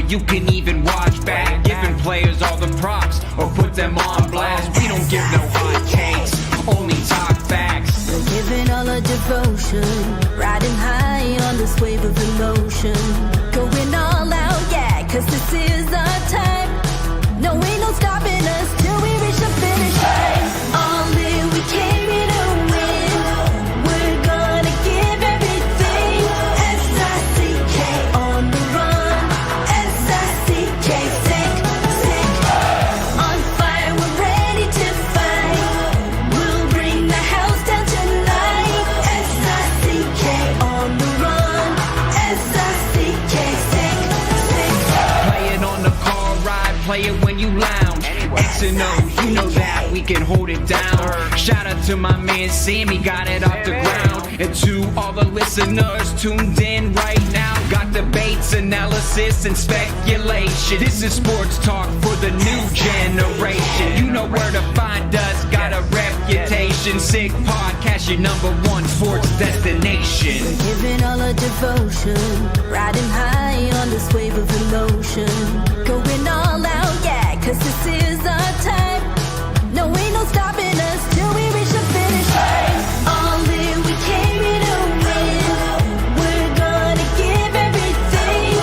you can even watch back. Giving players all the props or put them on blast. We don't give no hot takes, only talk facts. We're giving all our devotion, riding high on this wave of emotion. Going all out, yeah, cause this is our time. No, ain't no stopping us till we reach the finish line. All in, we came here to win. We're gonna give everything. S-I-C-K on the run. S-I-C-K, sick, sick. On fire, we're ready to fight. We'll bring the house down tonight. S-I-C-K on the run. S-I-C-K, sick, sick. Play it on the car ride, play it when you lounge. X and O, you know that we can hold it down. Shout out to my man Sammy, got it off the ground. And to all the listeners tuned in right now, got debates, analysis, and speculation. This is sports talk for the new generation. You know where to find us, got a reputation. Sick podcast, your #1 sports destination. We're giving all our devotion, riding high on this wave of emotion. Going all out, yeah, cause this is our time. No, ain't no stopping us till we reach the finish line. All in, we came here to win. We're gonna give everything.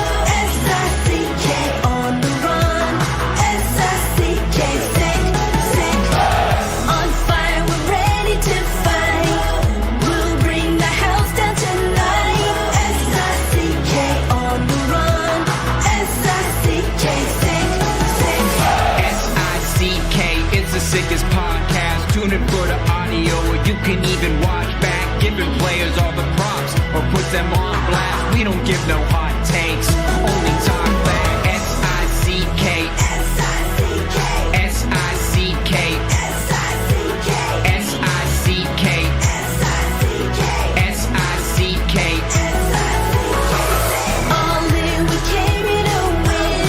S-I-C-K on the run. S-I-C-K, sick, sick. On fire, we're ready to fight. We'll bring the house down tonight. S-I-C-K on the run. S-I-C-K, sick, sick. S-I-C-K is the sickest podcast. Tune in for the audio, or you can even watch back. Giving players all the props or put them on blast. We don't give no hot takes, only talk back. S-I-C-K, S-I-C-K, S-I-C-K, S-I-C-K, S-I-C-K, S-I-C-K, S-I-C-K. all in, we came here to win.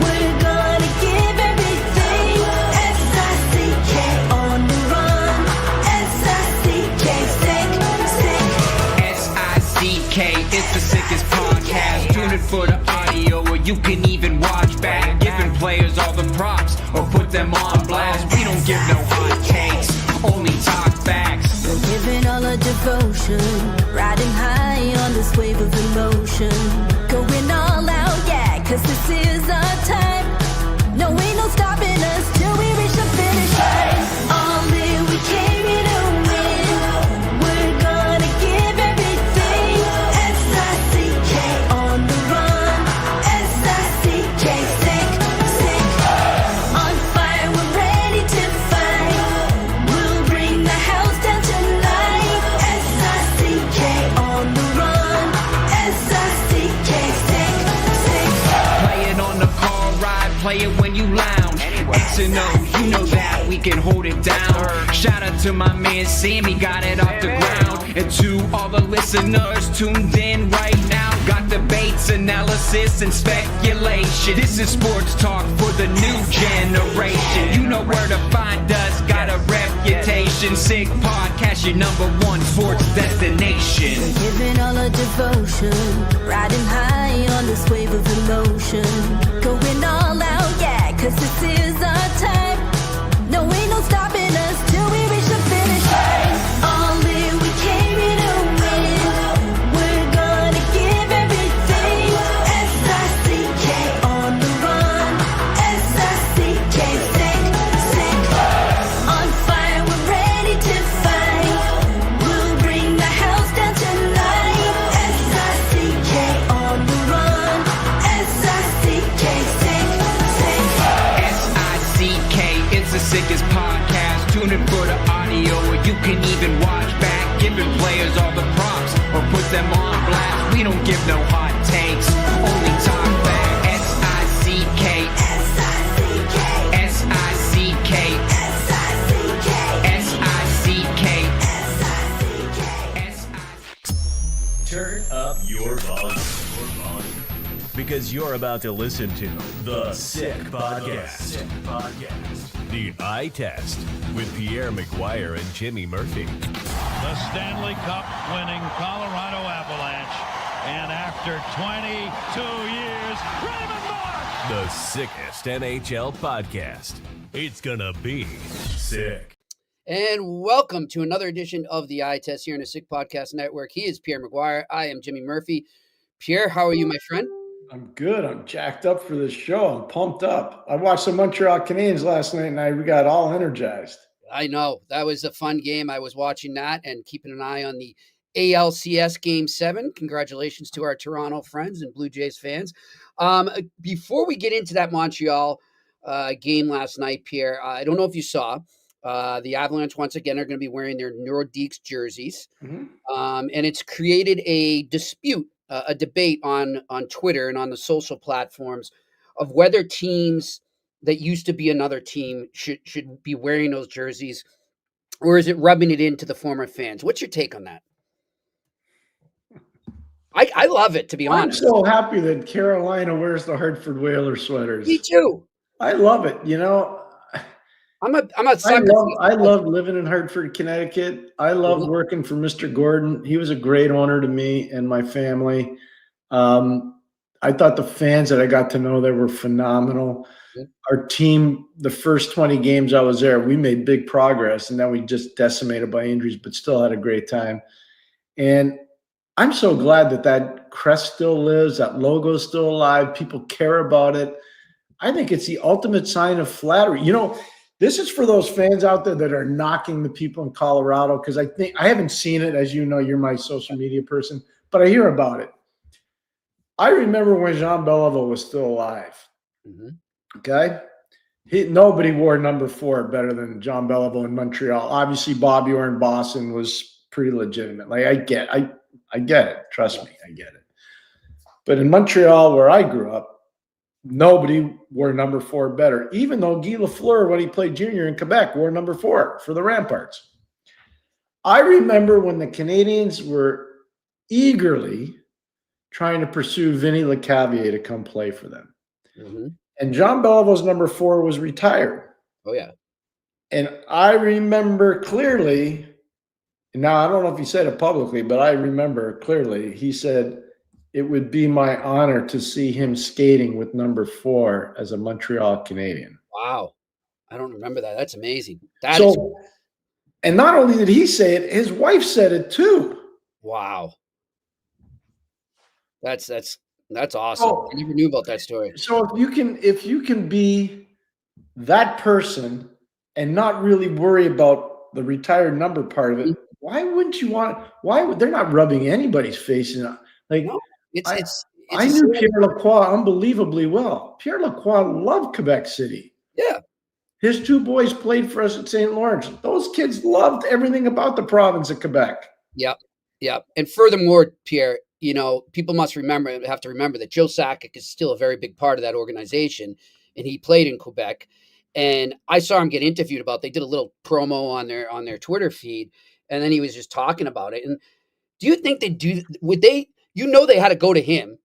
We're gonna give everything. S-I-C-K on the run. S-I-C-K, sick, sick. S-I-C-K is the sickest podcast. Tune in for the audio, or you can even watch back. Giving players all the props or put them on blast. We don't give no hot takes, only talk facts. We're giving all our devotion, riding high on this wave of emotion. Going all out, yeah, cause this is our time. No, ain't no stopping us till we reach the finish line. All in, we came here to win. We're gonna give everything. S-I-C-K on the run. S-I-C-K, sick, sick. On fire, we're ready to fight. We'll bring the house down tonight. S-I-C-K on the run. S-I-C-K, sick, sick. Play it on the car ride, play it when you lounge. X and O, you know that we can hold it down. Shout out to my man Sammy, got it off the ground. And to all the listeners tuned in right now, got debates, analysis, and speculation. This is sports talk for the new generation. You know where to find us, got a reputation. Sick podcast, your #1 sports destination. We're giving all our devotion, riding high on this wave of emotion. Going all out, yeah, cause this is our time. No, ain't no stopping us till we reach the finish line. All in, we came here to win. We're gonna give everything. S-I-C-K on the run. S-I-C-K, sick, sick. On fire, we're ready to fight. We'll bring the house down tonight. S-I-C-K on the run. S-I-C-K, sick, sick. S-I-C-K is the sickest podcast. Tune in for the audio, or you can even watch back. Giving players all the props or put them on blast. We don't give no hot takes, only talk back. S-I-C-K, S-I-C-K, S-I-C-K, S-I-C-K, S-I-C-K, S-I-C-K. Turn up your volume. Because you're about to listen to The Sick Podcast. The Eye Test with Pierre, McGuire, and Jimmy Murphy. The Stanley Cup winning Colorado Avalanche. And after 22 years, Raymond The sickest NHL podcast. It's gonna be sick. And welcome to another edition of the Eye Test here in the Sick Podcast Network. He is Pierre McGuire. I am Jimmy Murphy. Pierre, how are you, my friend? I'm good. I'm jacked up for this show. I'm pumped up. I watched the Montreal Canadiens last night and we got all energized. I know. That was a fun game. I was watching that and keeping an eye on the ALCS Game 7. Congratulations to our Toronto friends and Blue Jays fans. Before we get into that Montreal game last night, Pierre, I don't know if you saw, the Avalanche once again are going to be wearing their Nordiques jerseys. Mm-hmm. And it's created a dispute, a debate on Twitter and on the social platforms of whether teams that used to be another team should be wearing those jerseys, or is it rubbing it into the former fans? What's your take on that? I love it, to be honest. I'm so happy that Carolina wears the Hartford Whalers sweaters. Me too. I love it. You know, I'm a sucker. I love living in Hartford, Connecticut. I love working for Mr. Gordon. He was a great owner to me and my family. I thought the fans that I got to know there were phenomenal. Our team, the first 20 games I was there, we made big progress, and then we just decimated by injuries, but still had a great time. And I'm so glad that crest still lives, that logo is still alive. People care about it. I think it's the ultimate sign of flattery. You know, this is for those fans out there that are knocking the people in Colorado, because I haven't seen it. As you know, you're my social media person, but I hear about it. I remember when Jean Beliveau was still alive. Mm-hmm. Okay? Nobody wore number 4 better than Jean Beliveau in Montreal. Obviously, Bobby Orr in Boston was pretty legitimate. Like, I get it. Trust me, I get it. But in Montreal, where I grew up, nobody wore number 4 better, even though Guy Lafleur, when he played junior in Quebec, wore number 4 for the Ramparts. I remember when the Canadiens were eagerly trying to pursue Vinny Lecavalier to come play for them. Mm-hmm. And Jean Beliveau's number 4 was retired. Oh, yeah. And I remember clearly, now I don't know if he said it publicly, but I remember clearly, he said, it would be my honor to see him skating with number 4 as a Montreal Canadian. Wow. I don't remember that. That's amazing. And not only did he say it, his wife said it too. Wow. That's awesome. I never knew about that story. So if you can be that person and not really worry about the retired number part of it, why wouldn't you they're not rubbing anybody's face in it. Like, no, I knew Pierre Lacroix unbelievably well. Pierre Lacroix loved Quebec City. Yeah. His 2 boys played for us at St. Lawrence. Those kids loved everything about the province of Quebec. Yep. Yep. And furthermore, Pierre, you know, people have to remember that Joe Sakic is still a very big part of that organization, and he played in Quebec. And I saw him get interviewed about. They did a little promo on their Twitter feed, and then he was just talking about it. And do you think they had to go to him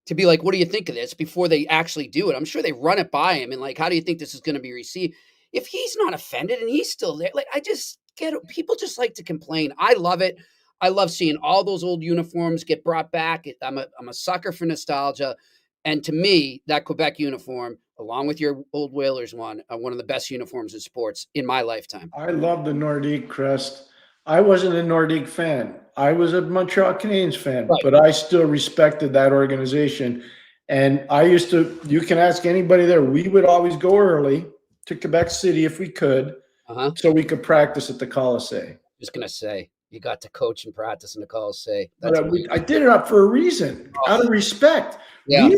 to be like, what do you think of this, before they actually do it? I'm sure they run it by him and like, how do you think this is going to be received? If he's not offended and he's still there, like, I just get it. People just like to complain. I love it. I love seeing all those old uniforms get brought back. I'm a sucker for nostalgia. And to me, that Quebec uniform, along with your old Whalers one, are one of the best uniforms in sports in my lifetime. I love the Nordique crest. I wasn't a Nordique fan. I was a Montreal Canadiens fan, right. But I still respected that organization. And you can ask anybody there, we would always go early to Quebec City if we could, so we could practice at the Colisée. Just going to say, you got to coach and practice in the Colisée. I did it up for a reason, out of respect. Yeah.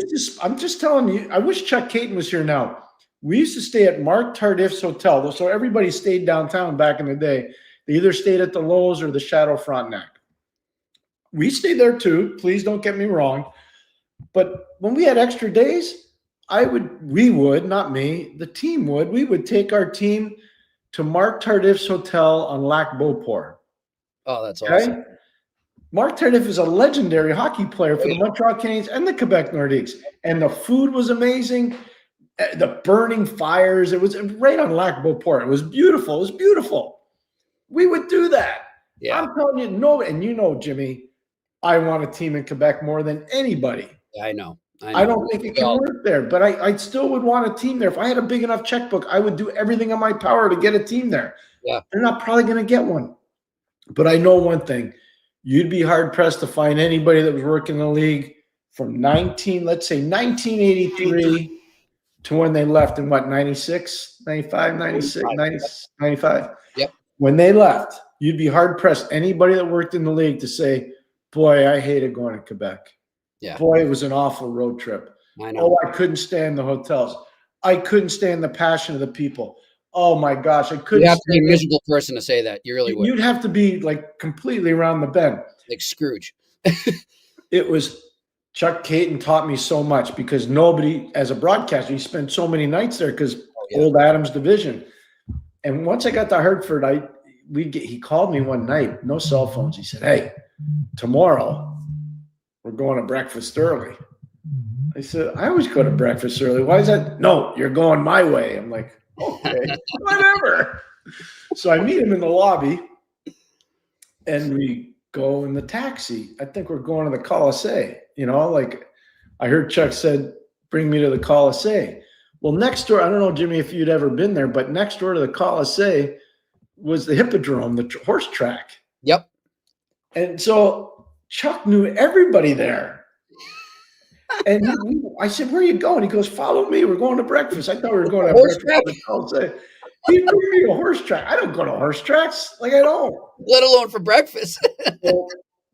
I'm just telling you, I wish Chuck Caton was here now. We used to stay at Mark Tardif's Hotel. So everybody stayed downtown back in the day. They either stayed at the Lowe's or the Chateau Frontenac. We stayed there too. Please don't get me wrong. But when we had extra days, we would, not me, the team would. We would take our team to Mark Tardif's Hotel on Lac Beauport. Oh, that's awesome. Mark Tardif is a legendary hockey player for the Montreal Canadiens and the Quebec Nordiques. And the food was amazing. The burning fires. It was right on Lac Beauport. It was beautiful. It was beautiful. We would do that. Yeah. I'm telling you, and you know, Jimmy, I want a team in Quebec more than anybody. Yeah, I know. I don't think it can work there, but I still would want a team there. If I had a big enough checkbook, I would do everything in my power to get a team there. Yeah. They're not probably going to get one. But I know one thing. You'd be hard-pressed to find anybody that was working in the league from 1983 to when they left in, 96, 95, 96, 95? Yep. When they left, you'd be hard-pressed. Anybody that worked in the league to say, boy, I hated going to Quebec. Yeah. Boy, it was an awful road trip. I know. Oh, I couldn't stand the hotels. I couldn't stand the passion of the people. Oh my gosh, I couldn't. You have to be a miserable person to say that. You really would. You'd have to be like completely around the bend. Like Scrooge. It was Chuck Caton taught me so much because nobody, as a broadcaster, you spent so many nights there because old Adams division. And once I got to Hartford, he called me one night, no cell phones. He said, "Hey, tomorrow we're going to breakfast early." I said, "I always go to breakfast early. Why is that?" "No, you're going my way." I'm like, "Okay, whatever." So I meet him in the lobby and we go in the taxi. I think we're going to the Colisée, like I heard Chuck said, "Bring me to the Colisée." Well, next door, I don't know, Jimmy, if you'd ever been there, but next door to the Colisée was the Hippodrome, the horse track. Yep. And so Chuck knew everybody there. And I said, "Where are you going?" He goes, "Follow me. We're going to breakfast." I thought we were going to horse breakfast. He bring me to a horse track. I don't go to horse tracks. Like, I don't. Let alone for breakfast. So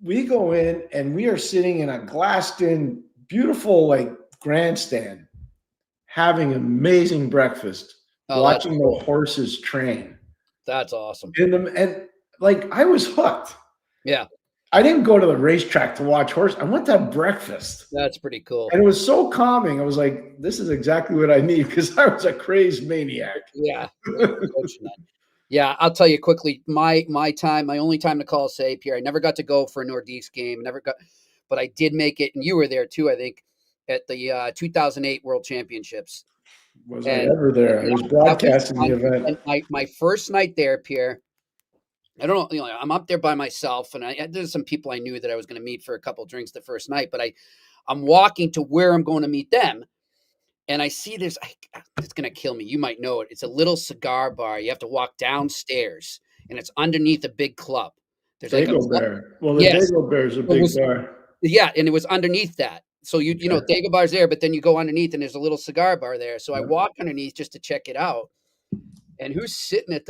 we go in and we are sitting in a glassed-in, beautiful, grandstand, having amazing breakfast, watching the horses train. That's awesome. And I was hooked. Yeah. I didn't go to the racetrack to watch horse. I went to have breakfast. That's pretty cool. And it was so calming. I was like, this is exactly what I need because I was a crazed maniac. Yeah. Yeah, I'll tell you quickly, my only time to Colisée, Pierre, I never got to go for a Nordiques game, but I did make it, and you were there too, I think, at the 2008 World Championships. Was I ever there? I was broadcasting the event. And my first night there, Pierre, I don't know, I'm up there by myself, and there's some people I knew that I was going to meet for a couple of drinks the first night, but I'm walking to where I'm going to meet them, and I see it's going to kill me. You might know it. It's a little cigar bar. You have to walk downstairs, and it's underneath a big club. There's Dagobert. Well, the Dagobert is a big bar. Yeah, and it was underneath that. So Dagobert's there, but then you go underneath, and there's a little cigar bar there. So I walk underneath just to check it out, and who's sitting at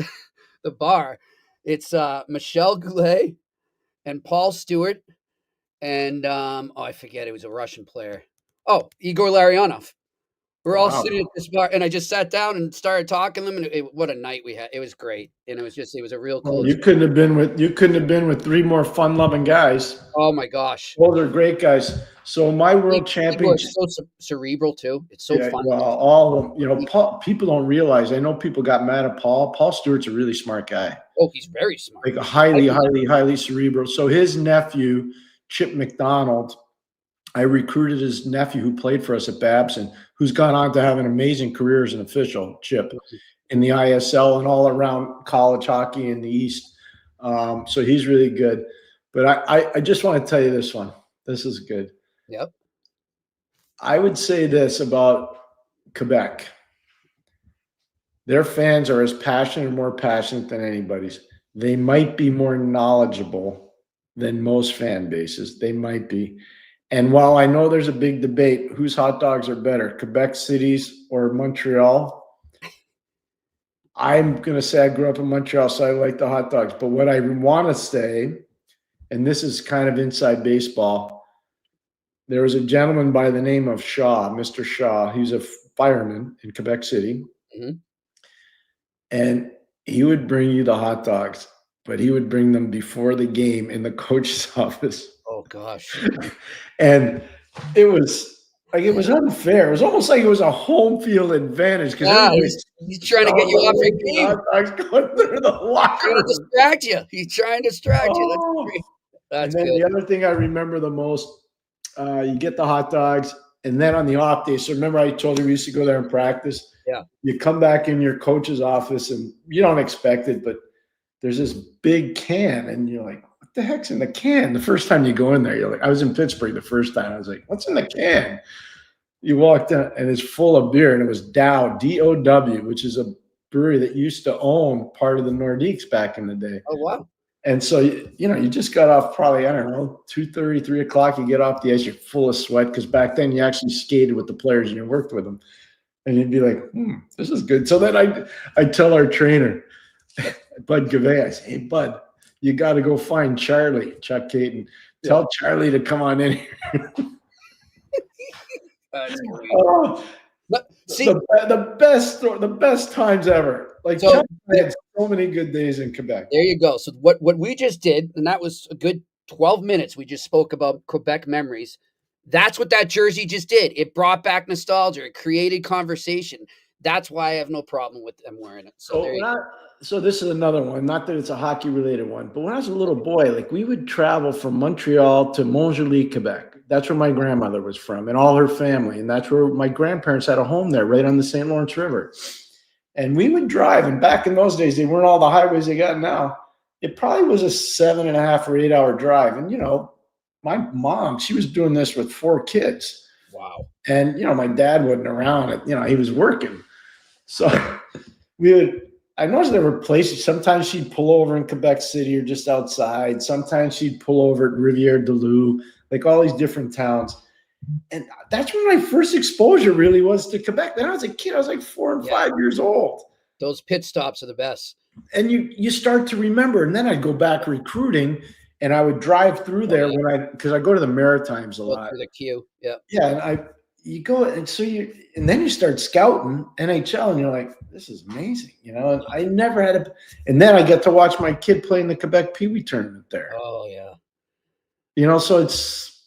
the bar? It's Michel Goulet and Paul Stewart and I forget, it was a Russian player. Oh, Igor Larionov. We're all sitting at this bar, and I just sat down and started talking to them. And what a night we had! It was great, and it was a real cool. You couldn't have been with three more fun-loving guys. Oh my gosh, those are great guys. So my world championship, so cerebral too. It's so fun. Well, all of them, Paul, people don't realize. I know people got mad at Paul. Paul Stewart's a really smart guy. Oh, he's very smart. Like a highly cerebral. So his nephew, Chip McDonald, I recruited his nephew who played for us at Babson, who's gone on to have an amazing career as an official, Chip, in the ISL and all around college hockey in the East. So he's really good. But I just want to tell you this one. This is good. Yep. I would say this about Quebec. Their fans are as passionate or more passionate than anybody's. They might be more knowledgeable than most fan bases. They might be. And while I know there's a big debate, whose hot dogs are better, Quebec City's or Montreal, I'm going to say I grew up in Montreal, so I like the hot dogs. But what I want to say, and this is kind of inside baseball, there was a gentleman by the name of Shaw, Mr. Shaw. He's a fireman in Quebec City. Mm-hmm. And he would bring you the hot dogs, but he would bring them before the game in the coach's office. Oh gosh. And it was unfair. It was almost like it was a home field advantage because he's trying to get you off your game. Going through the locker. He's trying to distract you. He's trying to distract you. That's great. That's and then good. The other thing I remember the most, you get the hot dogs, and then on the off day. So remember, I told you we used to go there and practice. Yeah. You come back in your coach's office, and you don't expect it, but there's this big can, and you're like, what the heck's in the can? The first time you go in there, you're like, I was in Pittsburgh the first time. I was like, what's in the can? You walked in and it's full of beer, and it was Dow, DOW, which is a brewery that used to own part of the Nordiques back in the day. Oh, wow. And so, you just got off probably, I don't know, 2:30, 3 o'clock. You get off the ice, you're full of sweat because back then you actually skated with the players and you worked with them. And you'd be like, this is good. So then I tell our trainer, Bud Gavay, I say, hey, Bud, you got to go find Charlie, Chuck Caton. Tell Charlie to come on in here. That's great. Oh, See, the best times ever. Like, So- Chuck had so many good days in Quebec. there you go. So what we just did, and that was a good 12 minutes. We just spoke about Quebec memories. That's what that jersey just did. It brought back nostalgia. It created conversation. That's why I have no problem with them wearing it. So there you go. So this is another one. Not that it's a hockey related one, but when I was a little boy, like we would travel from Montreal to Montreal, Quebec. That's where my grandmother was from and all her family. And that's where my grandparents had a home there, right on the St. Lawrence River. And we would drive. And back in those days, they weren't all the highways they got now. It probably was a 7.5 or 8 hour drive. And, my mom, she was doing this with 4 kids. Wow. And, my dad wasn't around. He was working. So I noticed there were places, sometimes she'd pull over in Quebec City or just outside. Sometimes she'd pull over at Rivière du Loup, like all these different towns. And that's when my first exposure really was to Quebec. Then I was a kid. I was like 4 and 5 years old. Those pit stops are the best. And you start to remember. And then I'd go back recruiting, and I would drive through there because I go to the Maritimes a Go lot. through the queue. Yeah. Yeah, and you go, and so and then you start scouting NHL, and you're like, this is amazing, And I never had and then I get to watch my kid play in the Quebec Pee Wee tournament there. Oh yeah. So it's.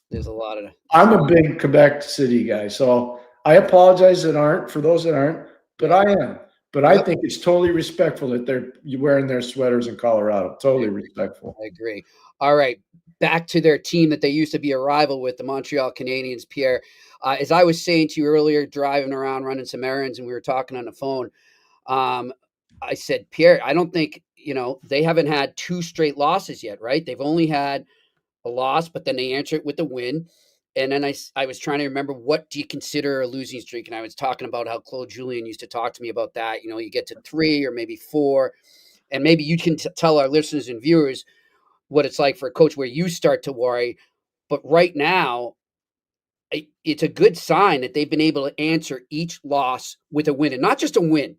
There's a lot of. I'm a big Quebec City guy, so I apologize for those that aren't, but I am. But I think it's totally respectful that they're wearing their sweaters in Colorado. Totally respectful. I agree. All right. Back to their team that they used to be a rival with, the Montreal Canadiens, Pierre. As I was saying to you earlier, driving around, running some errands, and we were talking on the phone, I said, Pierre, I don't think, they haven't had 2 straight losses yet, right? They've only had a loss, but then they answer it with a win. And then I was trying to remember, what do you consider a losing streak? And I was talking about how Claude Julien used to talk to me about that. You get to 3 or maybe 4, and maybe you can tell our listeners and viewers what it's like for a coach where you start to worry. But right now, it's a good sign that they've been able to answer each loss with a win, and not just a win,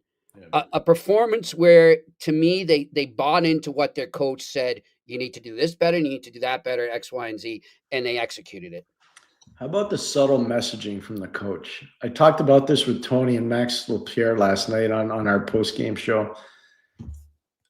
a performance where, to me, they bought into what their coach said. You need to do this better, you need to do that better, X, Y, and Z, and they executed it. How about the subtle messaging from the coach? I talked about this with Tony and Max Pierre last night on our post-game show.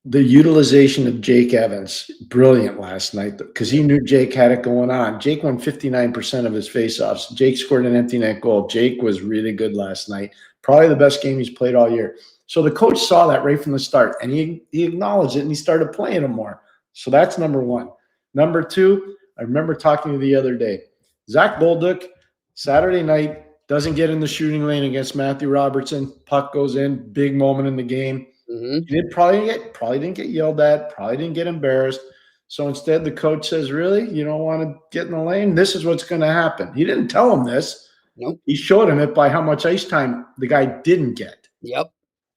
The utilization of Jake Evans, brilliant last night, because he knew Jake had it going on. Jake won 59% of his faceoffs. Jake scored an empty net goal. Jake was really good last night. Probably the best game he's played all year. So the coach saw that right from the start, and he acknowledged it, and he started playing him more. So that's number 1. Number 2, I remember talking to the other day. Zach Bolduc, Saturday night, doesn't get in the shooting lane against Matthew Robertson. Puck goes in, big moment in the game. Mm-hmm. He probably didn't get yelled at, probably didn't get embarrassed. So instead, the coach says, really? You don't want to get in the lane? This is what's going to happen. He didn't tell him this. Nope. He showed him it by how much ice time the guy didn't get. Yep.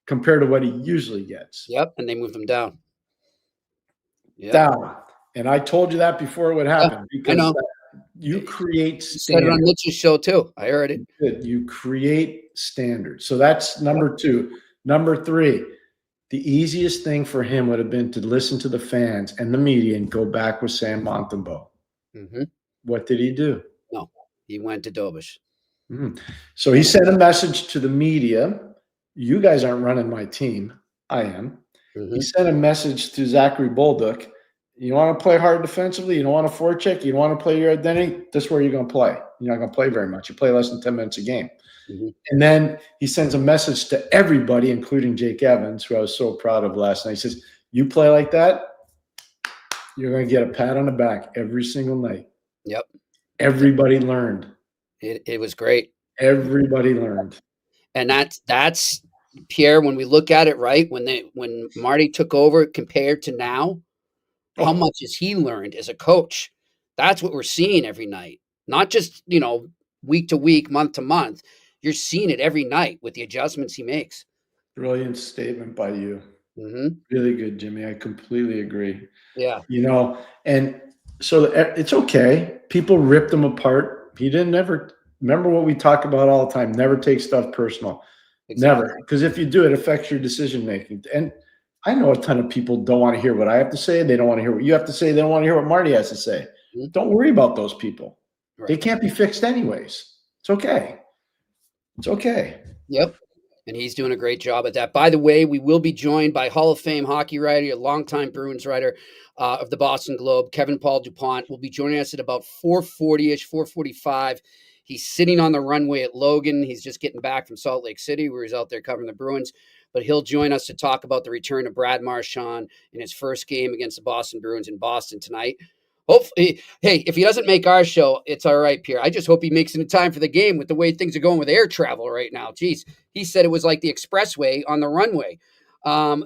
Compared to what he usually gets. Yep. And they moved him down. Yep. Down. And I told you that before it would happen. Yeah, I know. You create standards. You said it on Mitch's show too. I heard it. You create standards. So that's number 2. Number 3, the easiest thing for him would have been to listen to the fans and the media and go back with Sam Montembeault. Mm-hmm. What did he do? No, he went to Dobish. Mm-hmm. So he sent a message to the media. You guys aren't running my team. I am. Mm-hmm. He sent a message to Zachary Bolduc. You want to play hard defensively? You don't want to forecheck? You don't want to play your identity? This is where you're going to play. You're not going to play very much. You play less than 10 minutes a game. Mm-hmm. And then he sends a message to everybody, including Jake Evans, who I was so proud of last night. He says, you play like that, you're going to get a pat on the back every single night. Yep. Everybody learned. It was great. Everybody learned. And that's Pierre, when we look at it, right, when Marty took over compared to now, how much has he learned as a coach? That's what we're seeing every night. Not just, week to week, month to month, you're seeing it every night with the adjustments he makes. Brilliant statement by you. Mm-hmm. Really good, Jimmy. I completely agree. Yeah. And so it's okay. People ripped him apart. He didn't ever remember what we talk about all the time. Never take stuff personal. Exactly. Never. Because if you do, it affects your decision making. And I know a ton of people don't want to hear what I have to say. They don't want to hear what you have to say. They don't want to hear what Marty has to say. Mm-hmm. Don't worry about those people. Right. They can't be fixed anyways. It's okay. It's okay. Yep. And he's doing a great job at that. By the way, we will be joined by Hall of Fame hockey writer, a longtime Bruins writer of the Boston Globe, Kevin Paul DuPont, will be joining us at about 4:40-ish, 4:45. He's sitting on the runway at Logan. He's just getting back from Salt Lake City, where he's out there covering the Bruins. But he'll join us to talk about the return of Brad Marchand in his first game against the Boston Bruins in Boston tonight. Hopefully, hey, if he doesn't make our show, it's all right, Pierre. I just hope he makes it in time for the game with the way things are going with air travel right now. Jeez, he said it was like the expressway on the runway.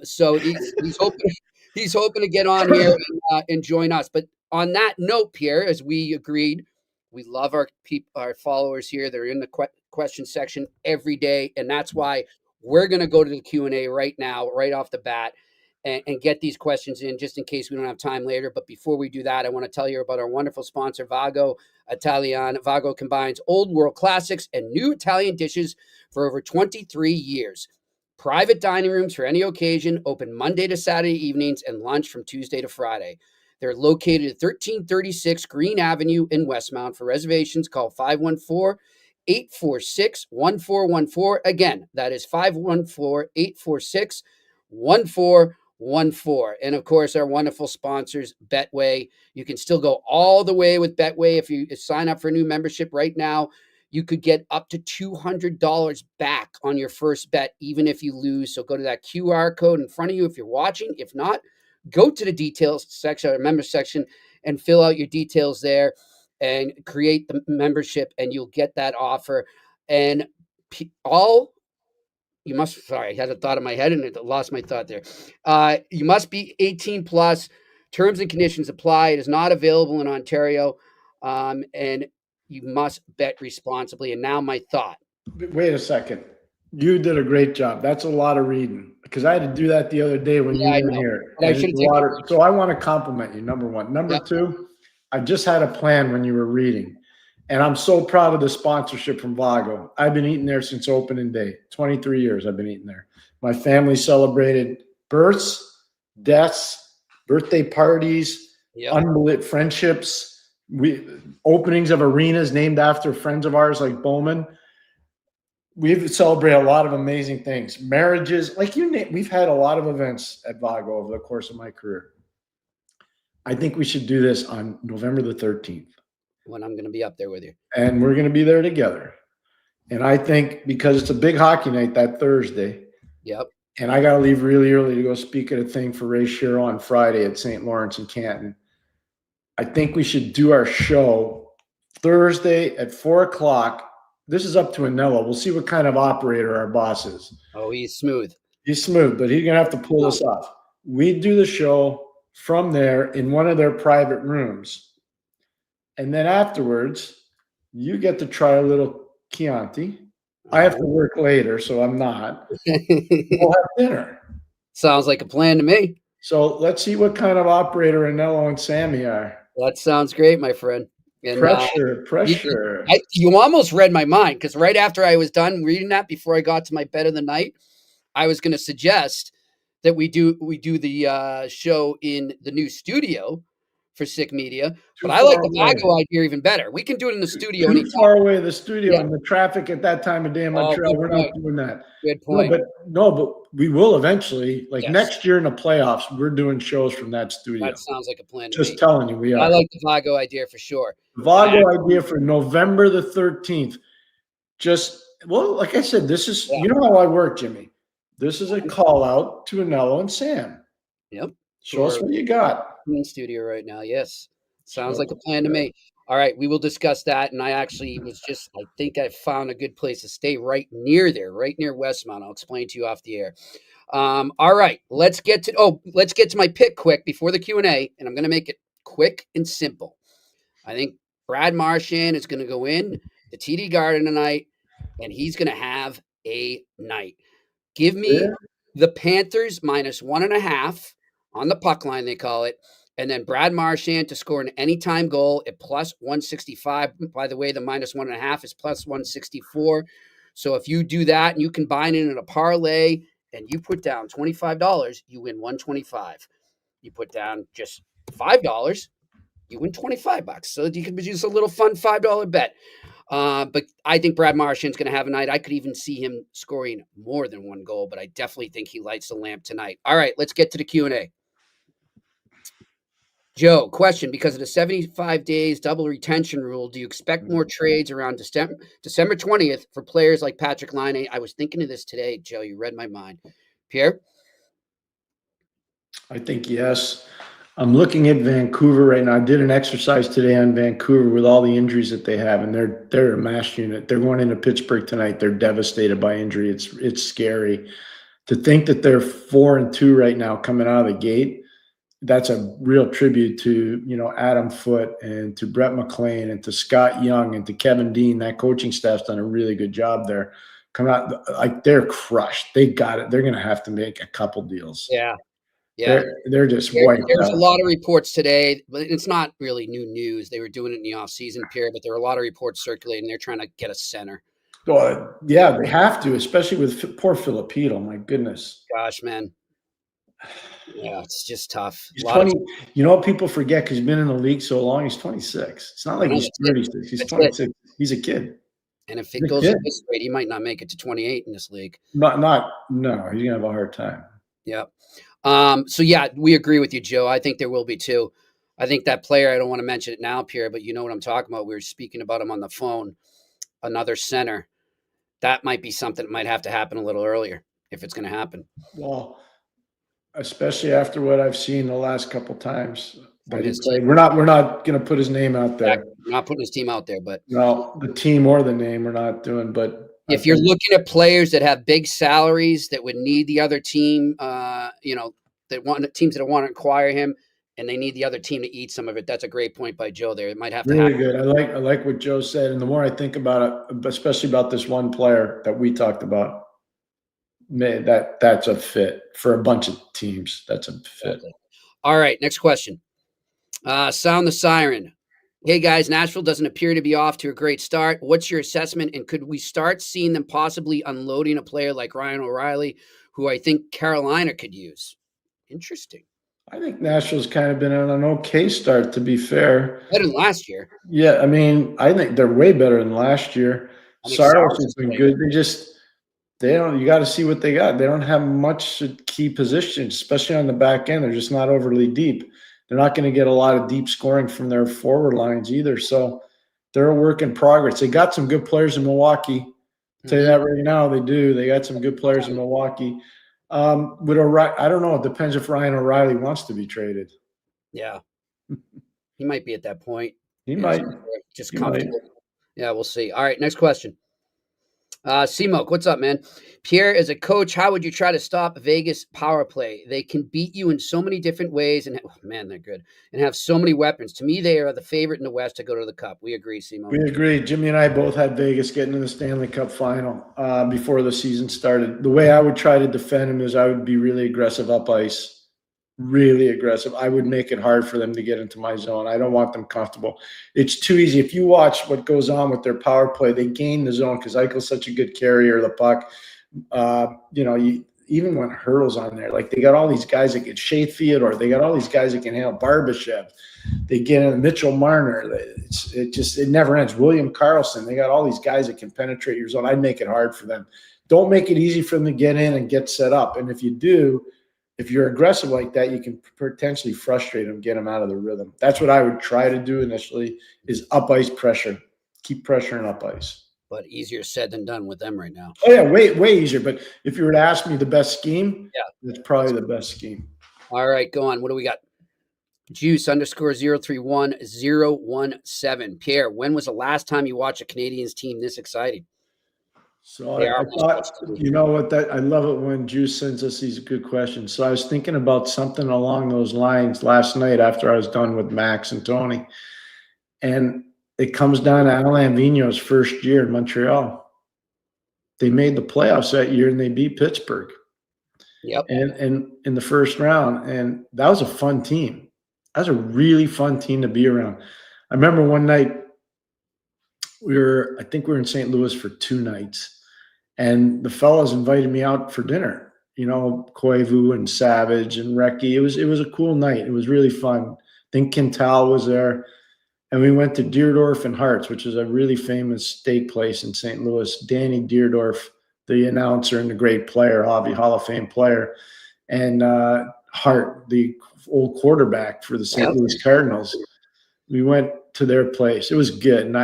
So he's hoping to get on here and join us. But on that note, Pierre, as we agreed, we love our followers here. They're in the question section every day, and that's why we're going to go to the Q&A right now, right off the bat. And get these questions in just in case we don't have time later. But before we do that, I want to tell you about our wonderful sponsor, Vago Italian. Vago combines old world classics and new Italian dishes for over 23 years. Private dining rooms for any occasion, open Monday to Saturday evenings, and lunch from Tuesday to Friday. They're located at 1336 Green Avenue in Westmount. For reservations, call 514-846-1414. Again, that is 514-846-1414. And of course, our wonderful sponsors, Betway. You can still go all the way with Betway. If you sign up for a new membership right now, you could get up to $200 back on your first bet, even if you lose. So go to that QR code in front of you if you're watching. If not, go to the details section or member section and fill out your details there and create the membership, and you'll get that offer. And sorry, I had a thought in my head and I lost my thought there. You must be 18 plus. Terms and conditions apply. It is not available in Ontario. And you must bet responsibly. And now my thought. Wait a second. You did a great job. That's a lot of reading because I had to do that the other day when you were here. So I want to compliment you, number one. Number two, I just had a plan when you were reading. And I'm so proud of the sponsorship from Vago. I've been eating there since opening day. 23 years I've been eating there. My family celebrated births, deaths, birthday parties, unbelievable friendships, openings of arenas named after friends of ours like Bowman. We've celebrated a lot of amazing things. Marriages, like we've had a lot of events at Vago over the course of my career. I think we should do this on November the 13th. When I'm going to be up there with you. And we're going to be there together. And I think because it's a big hockey night that Thursday. Yep. And I got to leave really early to go speak at a thing for Ray Shero on Friday at St. Lawrence in Canton. I think we should do our show Thursday at 4:00. This is up to Anello. We'll see what kind of operator our boss is. Oh, he's smooth. He's smooth, but he's going to have to pull this off. We do the show from there in one of their private rooms. And then afterwards, you get to try a little Chianti. I have to work later, so I'm not. We'll have dinner. Sounds like a plan to me. So let's see what kind of operator Anello and Sammy are. That sounds great, my friend. And, pressure. You almost read my mind because right after I was done reading that, before I got to my bed of the night, I was going to suggest that we do the show in the new studio for Sick Media, but I like the Vago idea even better. We can do it in the studio. Too far away, the studio and the traffic at that time of day in Montreal. We're not doing that. Good point. But we will eventually. Next year in the playoffs, we're doing shows from that studio. That sounds like a plan. Just telling you, we are. I like the Vago idea for sure. Vago idea for November the 13th. Like I said, this is you know how I work, Jimmy. This is a call out to Anello and Sam. Yep. Show us what you got. In studio right now. Yes. Sounds like a plan to me. All right. We will discuss that. And I actually I think I found a good place to stay right near Westmount. I'll explain to you off the air. All right. Let's get to my pick quick before the Q&A. And I'm going to make it quick and simple. I think Brad Marchand is going to go in the TD Garden tonight, and he's going to have a night. Give me the Panthers -1.5 on the puck line, they call it. And then Brad Marchand to score an anytime goal at +165. By the way, the -1.5 is +164. So if you do that and you combine it in a parlay and you put down $25, you win $125. You put down just $5, you win $25. So you can use a little fun $5 bet. But I think Brad Marchand's going to have a night. I could even see him scoring more than one goal, but I definitely think he lights the lamp tonight. All right, let's get to the Q&A. Joe, question, because of the 75 days double retention rule, do you expect more trades around December 20th for players like Patrick Laine? I was thinking of this today, Joe. You read my mind. Pierre? I think yes. I'm looking at Vancouver right now. I did an exercise today on Vancouver with all the injuries that they have, and they're a mass unit. They're going into Pittsburgh tonight. They're devastated by injury. It's scary. To think that they're 4-2 right now coming out of the gate, that's a real tribute to, Adam Foote and to Brett McLean and to Scott Young and to Kevin Dean. That coaching staff's done a really good job there. Come out like they're crushed. They got it. They're going to have to make a couple deals. Yeah. They're just wiped There's out. a lot of reports today, but it's not really new news. They were doing it in the offseason period, but there were a lot of reports circulating. They're trying to get a center. Well, yeah, they have to, especially with poor Filipino. My goodness. Gosh, man. Yeah, it's just tough. He's 20. You know what people forget because he's been in the league so long? He's 26. It's not like he's 36. He's 26. He's a kid. And if it goes at this rate, he might not make it to 28 in this league. No, he's gonna have a hard time. Yeah. So yeah, we agree with you, Joe. I think there will be too. I think that player, I don't want to mention it now, Pierre, but you know what I'm talking about. We were speaking about him on the phone. Another center. That might be something that might have to happen a little earlier if it's going to happen. Well, especially after what I've seen the last couple times that he played. We're not going to put his name out there. We're not putting his team out there, but no, the team or the name we're not doing. But if you're looking at players that have big salaries that would need the other team, that want teams that want to acquire him, and they need the other team to eat some of it. That's a great point by Joe there. It might have to happen. Really good. I like what Joe said. And the more I think about it, especially about this one player that we talked about, man, that's a fit for a bunch of teams. That's a fit. Okay. All right, next question. Sound the siren. Hey, guys, Nashville doesn't appear to be off to a great start. What's your assessment? And could we start seeing them possibly unloading a player like Ryan O'Reilly, who I think Carolina could use? Interesting. I think Nashville's kind of been on an okay start, to be fair. Better than last year. Yeah, I mean, I think they're way better than last year. Saros has been good. You got to see what they got. They don't have much key positions, especially on the back end. They're just not overly deep. They're not going to get a lot of deep scoring from their forward lines either. So they're a work in progress. They got some good players in Milwaukee. I'll tell you that right now, they do. They got some good players in Milwaukee. With O'Reilly, I don't know. It depends if Ryan O'Reilly wants to be traded. Yeah, he might be at that point. He might just comfortable. Yeah, we'll see. All right, next question. C-Moke, what's up, man? Pierre, as a coach, how would you try to stop Vegas power play? They can beat you in so many different ways, and man, they're good, and have so many weapons. To me, they are the favorite in the West to go to the Cup. We agree, C-Moke. We agree. Jimmy and I both had Vegas getting to the Stanley Cup final before the season started. The way I would try to defend them is I would be really aggressive up ice. Really aggressive. I would make it hard for them to get into my zone. I don't want them comfortable. It's too easy. If you watch what goes on with their power play, they gain the zone because Eichel's such a good carrier of the puck. Even when Hurdle's on there, like they got all these guys that get Shea Theodore. They got all these guys that can handle Barbashev. They get in Mitchell Marner. It never ends. William Karlsson. They got all these guys that can penetrate your zone. I'd make it hard for them. Don't make it easy for them to get in and get set up. And if you do, if you're aggressive like that, you can potentially frustrate them, get them out of the rhythm. That's what I would try to do initially is up ice pressure. Keep pressuring up ice. But easier said than done with them right now. Oh, yeah, way easier. But if you were to ask me the best scheme, that's probably the best scheme. All right, go on. What do we got? Juice _031017. Pierre, when was the last time you watched a Canadiens team this exciting? So I thought, you know what, I love it when Juice sends us these good questions. So I was thinking about something along those lines last night after I was done with Max and Tony. And it comes down to Alain Vigneault's first year in Montreal. They made the playoffs that year and they beat Pittsburgh. Yep. And in the first round. And that was a fun team. That was a really fun team to be around. I remember one night I think we were in St. Louis for 2 nights, and the fellas invited me out for dinner. You know, Koivu and Savage and Recchi. It was a cool night. It was really fun. I think Quintal was there. And we went to Deerdorf and Hart's, which is a really famous steak place in St. Louis. Danny Deerdorf, the announcer and the great player, Hall of Fame player, and Hart, the old quarterback for the St. Louis Cardinals. We went to their place. It was good. And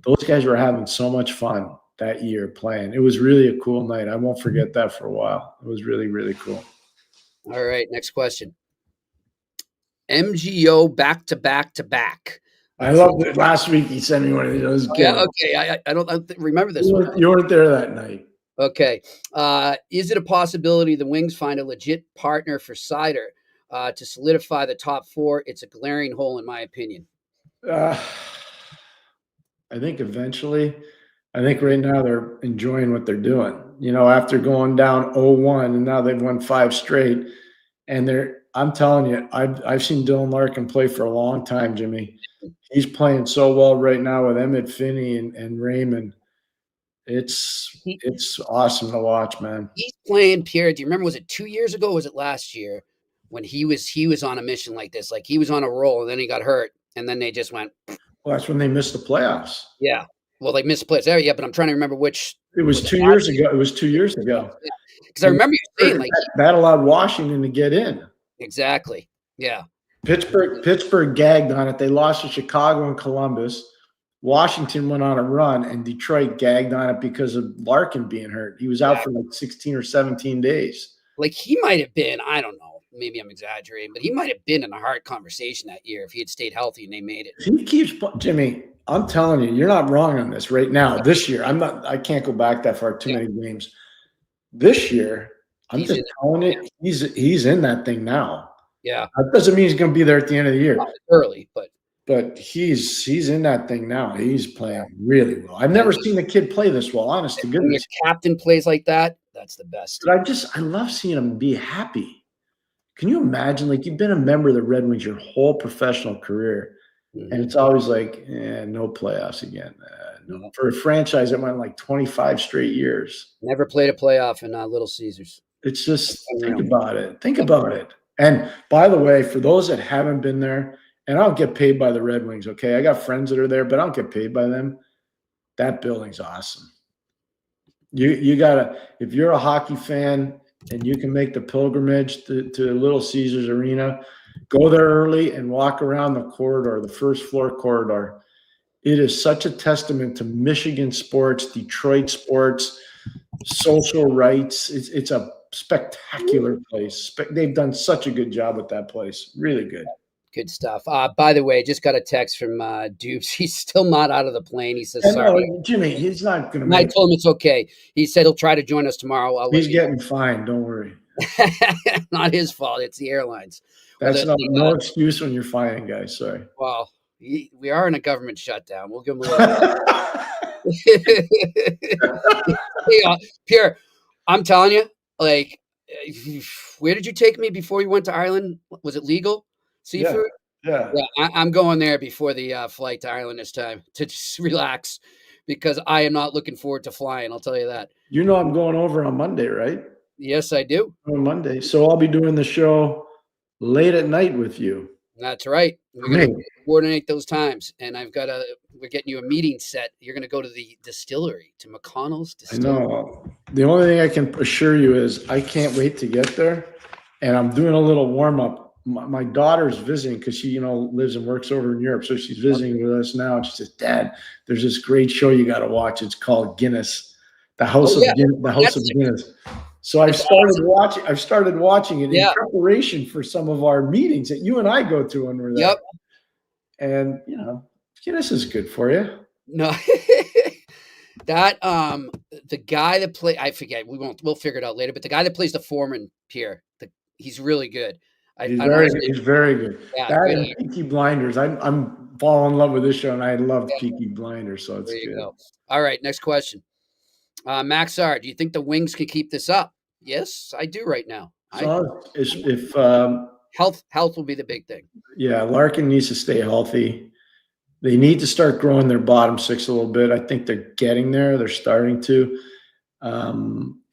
those guys were having so much fun that year playing. It was really a cool night. I won't forget that for a while. It was really, really cool. All right, next question. MGO back to back. I loved it. Last week he sent me one of these. It was good. Yeah, okay. I don't remember this one. You weren't there that night. Okay. Is it a possibility the Wings find a legit partner for Seider to solidify the top 4? It's a glaring hole in my opinion. I think eventually. I think right now they're enjoying what they're doing. You know, after going down 0-1 and now they've won 5 straight, and I'm telling you, I've seen Dylan Larkin play for a long time, Jimmy. He's playing so well right now with Emmett Finney and Raymond. It's awesome to watch, man. He's playing, Pierre. Do you remember? Was it 2 years ago? Or was it last year when he was on a mission like this? Like he was on a roll, and then he got hurt, and then they just went. Well, that's when they missed the playoffs. Yeah. Well, they missed playoffs there, yeah, but I'm trying to remember which. It was 2 years ago. It was 2 years ago. Because I remember you saying like that allowed Washington to get in. Exactly. Yeah. Pittsburgh gagged on it. They lost to Chicago and Columbus. Washington went on a run, and Detroit gagged on it because of Larkin being hurt. He was out for like 16 or 17 days. Like he might have been, I don't know, maybe I'm exaggerating, but he might have been in a hard conversation that year if he had stayed healthy and they made it. He keeps Jimmy. I'm telling you, you're not wrong on this right now. This year, I can't go back that far. Too many games. This year, I'm just telling you, he's in that thing now. Yeah. That doesn't mean he's going to be there at the end of the year. Not early, but he's in that thing now. He's playing really well. I've never seen a kid play this well, honest to goodness. When your captain plays like that, that's the best. But I love seeing him be happy. Can you imagine? Like, you've been a member of the Red Wings your whole professional career, and it's always like, no playoffs again. No. For a franchise that went like 25 straight years. Never played a playoff in Little Caesars. It's just, think about it. Think about it. And by the way, for those that haven't been there, and I don't get paid by the Red Wings, okay? I got friends that are there, but I don't get paid by them. That building's awesome. You gotta, if you're a hockey fan and you can make the pilgrimage to Little Caesars Arena, go there early and walk around the corridor, the first floor corridor. It is such a testament to Michigan sports, Detroit sports, social rights. It's a spectacular place. They've done such a good job with that place. Really good. Good stuff. By the way, just got a text from Dubes. He's still not out of the plane. He says, sorry. No, Jimmy, he's not going to I told him it's okay. He said he'll try to join us tomorrow. He's getting fined. Don't worry. Not his fault. It's the airlines. That's no excuse when you're fining guys. Sorry. Well, we are in a government shutdown. We'll give him a little. Hey, Pierre, I'm telling you, like, where did you take me before you went to Ireland? Was it legal? Seafood? Yeah. I'm going there before the flight to Ireland this time to just relax because I am not looking forward to flying. I'll tell you that. You know I'm going over on Monday, right? Yes, I do. On Monday. So I'll be doing the show late at night with you. That's right. We're going to coordinate those times. And we're getting you a meeting set. You're going to go to the distillery, to McConnell's Distillery. I know. The only thing I can assure you is I can't wait to get there. And I'm doing a little warm up. My daughter's visiting because she, lives and works over in Europe. So she's visiting with us now. And she says, Dad, there's this great show you got to watch. It's called Guinness, the House of Guinness. So I've started watching it in preparation for some of our meetings that you and I go to when we're there. Yep. And, Guinness is good for you. No, that, the guy that I forget, we'll figure it out later, but the guy that plays the foreman, Pierre, he's really good. He's very good. Yeah, that and Peaky Blinders. I'm fall in love with this show, and I love Peaky Blinders, so it's There you good. go. All right, next question. Max R, do you think the Wings can keep this up? Yes, I do right now. So if Health will be the big thing. yeah, Larkin needs to stay healthy. They need to start growing their bottom six a little bit. I think they're getting there. They're starting to.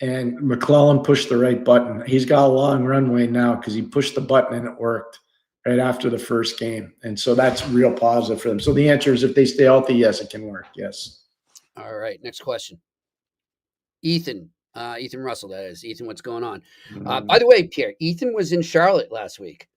And McClellan pushed the right button. He's got a long runway now because he pushed the button and it worked right after the first game. And so that's real positive for them. So the answer is if they stay healthy, yes, it can work. Yes. All right, next question. Ethan Russell, that is. Ethan, what's going on? By the way, Pierre, Ethan was in Charlotte last week.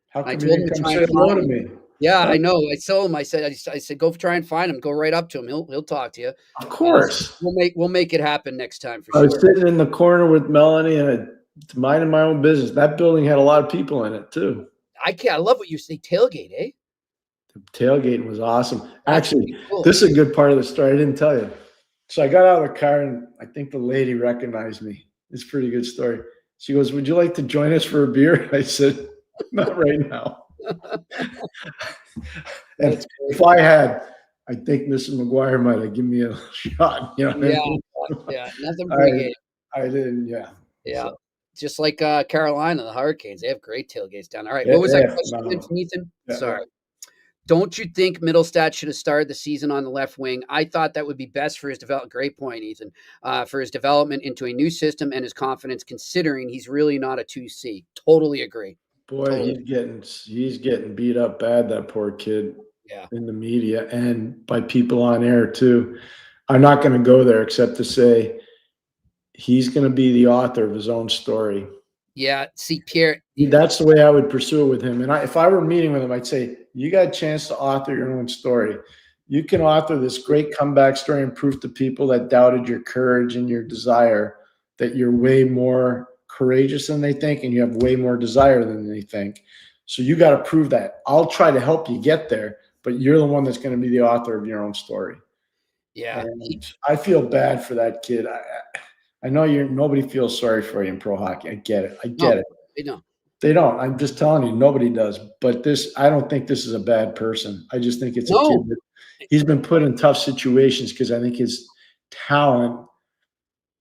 How come I you told him didn't to come try say and hello find to him. me? Yeah, I know. I told him. I said, go try and find him. Go right up to him. He'll talk to you. Of course. We'll make it happen next time for I was sure. sitting in the corner with Melanie and minding my own business. That building had a lot of people in it too. I love what you say. Tailgate, eh? The tailgate was awesome. That's Actually, pretty cool. this is a good part of the story. I didn't tell you. So I got out of the car and I think the lady recognized me. It's a pretty good story. She goes, "Would you like to join us for a beer?" I said, "Not right now." And if I had, I think Mrs. McGuire might have given me a shot. You know what I mean? Yeah, nothing pregame. I didn't, yeah. Yeah. So, Just like Carolina, the Hurricanes. They have great tailgates down there. All right. Yeah, what was they that have question again phenomenal. from Ethan? Yeah. Sorry. Don't you think Middlestat should have started the season on the left wing? I thought that would be best for his development. Great point, Ethan. For his development into a new system and his confidence, considering he's really not a 2C. Totally agree. boy, Totally. he's getting beat up bad, that poor kid. Yeah. In the media and by people on air too. I'm not going to go there except to say he's going to be the author of his own story. Yeah. See, Pierre. That's the way I would pursue it with him. And if I were meeting with him, I'd say, you got a chance to author your own story. You can author this great comeback story and prove to people that doubted your courage and your desire that you're way more courageous than they think and you have way more desire than they think. So you got to prove that. I'll try to help you get there, but you're the one that's going to be the author of your own story. Yeah. And I feel bad for that kid. I know nobody feels sorry for you in pro hockey. I get it. They don't. I'm just telling you, nobody does. But I don't think this is a bad person. I just think it's a kid that he's been put in tough situations because I think his talent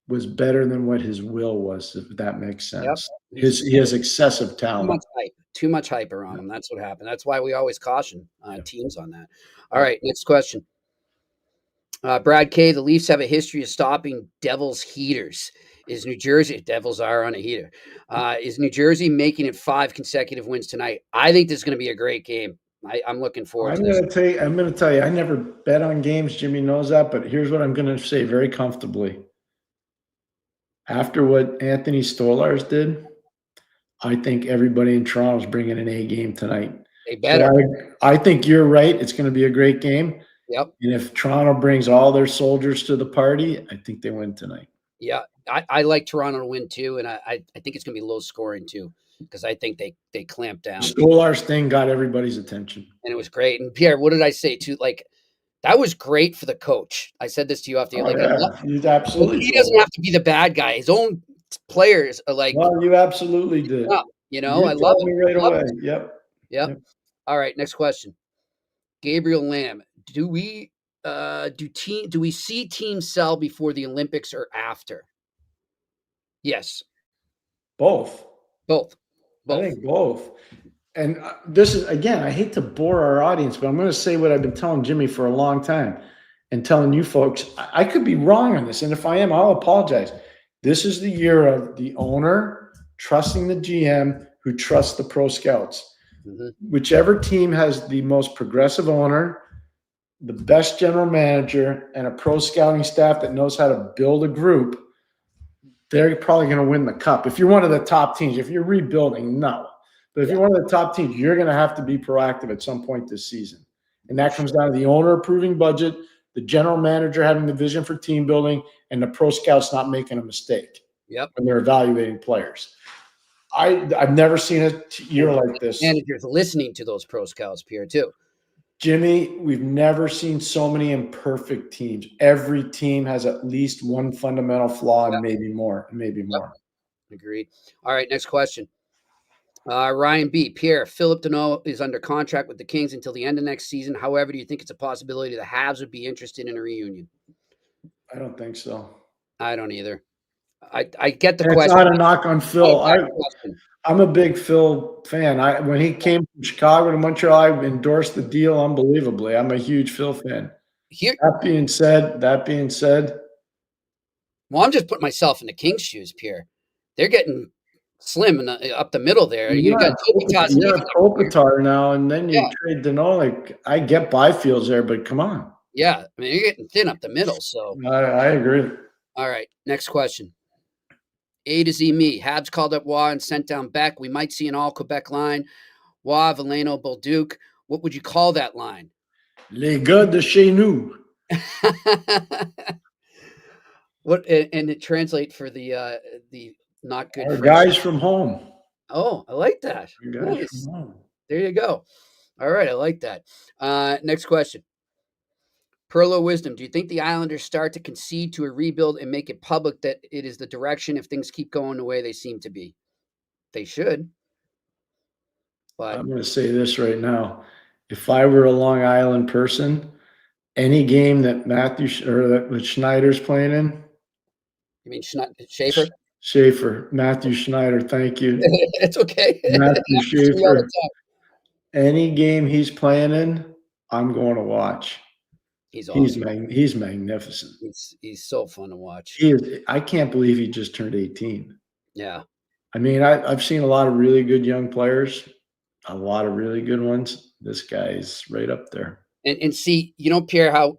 was better than what his will was, if that makes sense. Yep. He has excessive talent. Too much hype around him. That's what happened. That's why we always caution teams on that. All right, next question. Brad K, the Leafs have a history of stopping Devils heaters. Is New Jersey, Devils are on a heater. Is New Jersey making it 5 consecutive wins tonight? I think this is going to be a great game. I'm looking forward to this. I'm going to tell you, I never bet on games. Jimmy knows that, but here's what I'm going to say very comfortably. After what Anthony Stolarz did, I think everybody in Toronto is bringing an A game tonight. They better. So I think you're right. It's going to be a great game. Yep. And if Toronto brings all their soldiers to the party, I think they win tonight. Yeah, I like Toronto to win too, and I think it's going to be low scoring too because I think they clamp down. Stolarz thing got everybody's attention, and it was great. And Pierre, what did I say too? Like that was great for the coach. I said this to you off the air. You absolutely. He doesn't have to be the bad guy. His own players are like. Well, you absolutely did. You know, I love it right away. Yep. All right, next question. Gabriel Lamb, do we see teams sell before the Olympics or after? Yes. Both. I think both. And this is, again, I hate to bore our audience, but I'm going to say what I've been telling Jimmy for a long time and telling you folks. I could be wrong on this, and if I am, I'll apologize. This is the year of the owner trusting the GM who trusts the pro scouts. Mm-hmm. Whichever team has the most progressive owner, the best general manager, and a pro scouting staff that knows how to build a group, they're probably going to win the cup. If you're one of the top teams, if you're rebuilding, no. But if you're one of the top teams, you're going to have to be proactive at some point this season. And that comes down to the owner approving budget, the general manager having the vision for team building, and the pro scouts not making a mistake when they're evaluating players. I've never seen a year like this. Managers listening to those pro scouts, Pierre, too. Jimmy, we've never seen so many imperfect teams. Every team has at least one fundamental flaw and maybe more. Agreed. All right, next question. Ryan B. Pierre, Philip Deneau is under contract with the Kings until the end of next season. However, do you think it's a possibility the Habs would be interested in a reunion? I don't think so. I don't either. I get the And it's question. not a knock on Phil. I get the question. I'm a big Phil fan. When he came from Chicago to Montreal, I endorsed the deal unbelievably. I'm a huge Phil fan. Here, That being said, well, I'm just putting myself in the Kings' shoes, Pierre. They're getting slim up the middle there. You got Kopitar now, and then you Yeah. trade Deneau. Like, I get Byfield's there, but come on. Yeah, I mean, you're getting thin up the middle. So, I agree. all right, next question. A to Z me. Habs called up Waugh and sent down Beck. We might see an all Quebec line. Waugh, Veleno, Bolduc. What would you call that line? Les gars de chez nous. What and it translate for the not good Our French. guys from home. Oh, I like that. Our guys Nice. from home. There you go. All right, I like that. Next question. Perlo Wisdom, do you think the Islanders start to concede to a rebuild and make it public that it is the direction if things keep going the way they seem to be? They should. But I'm going to say this right now. If I were a Long Island person, any game that that Schneider's playing in, you mean Schaefer? Schaefer, Matthew Schneider, thank you. It's okay. Matthew Schaefer. Any game he's playing in, I'm going to watch. He's awesome. He's magnificent. He's so fun to watch. He is. I can't believe he just turned 18. Yeah. I mean, I've seen a lot of really good young players, a lot of really good ones. This guy's right up there. And see, Pierre, how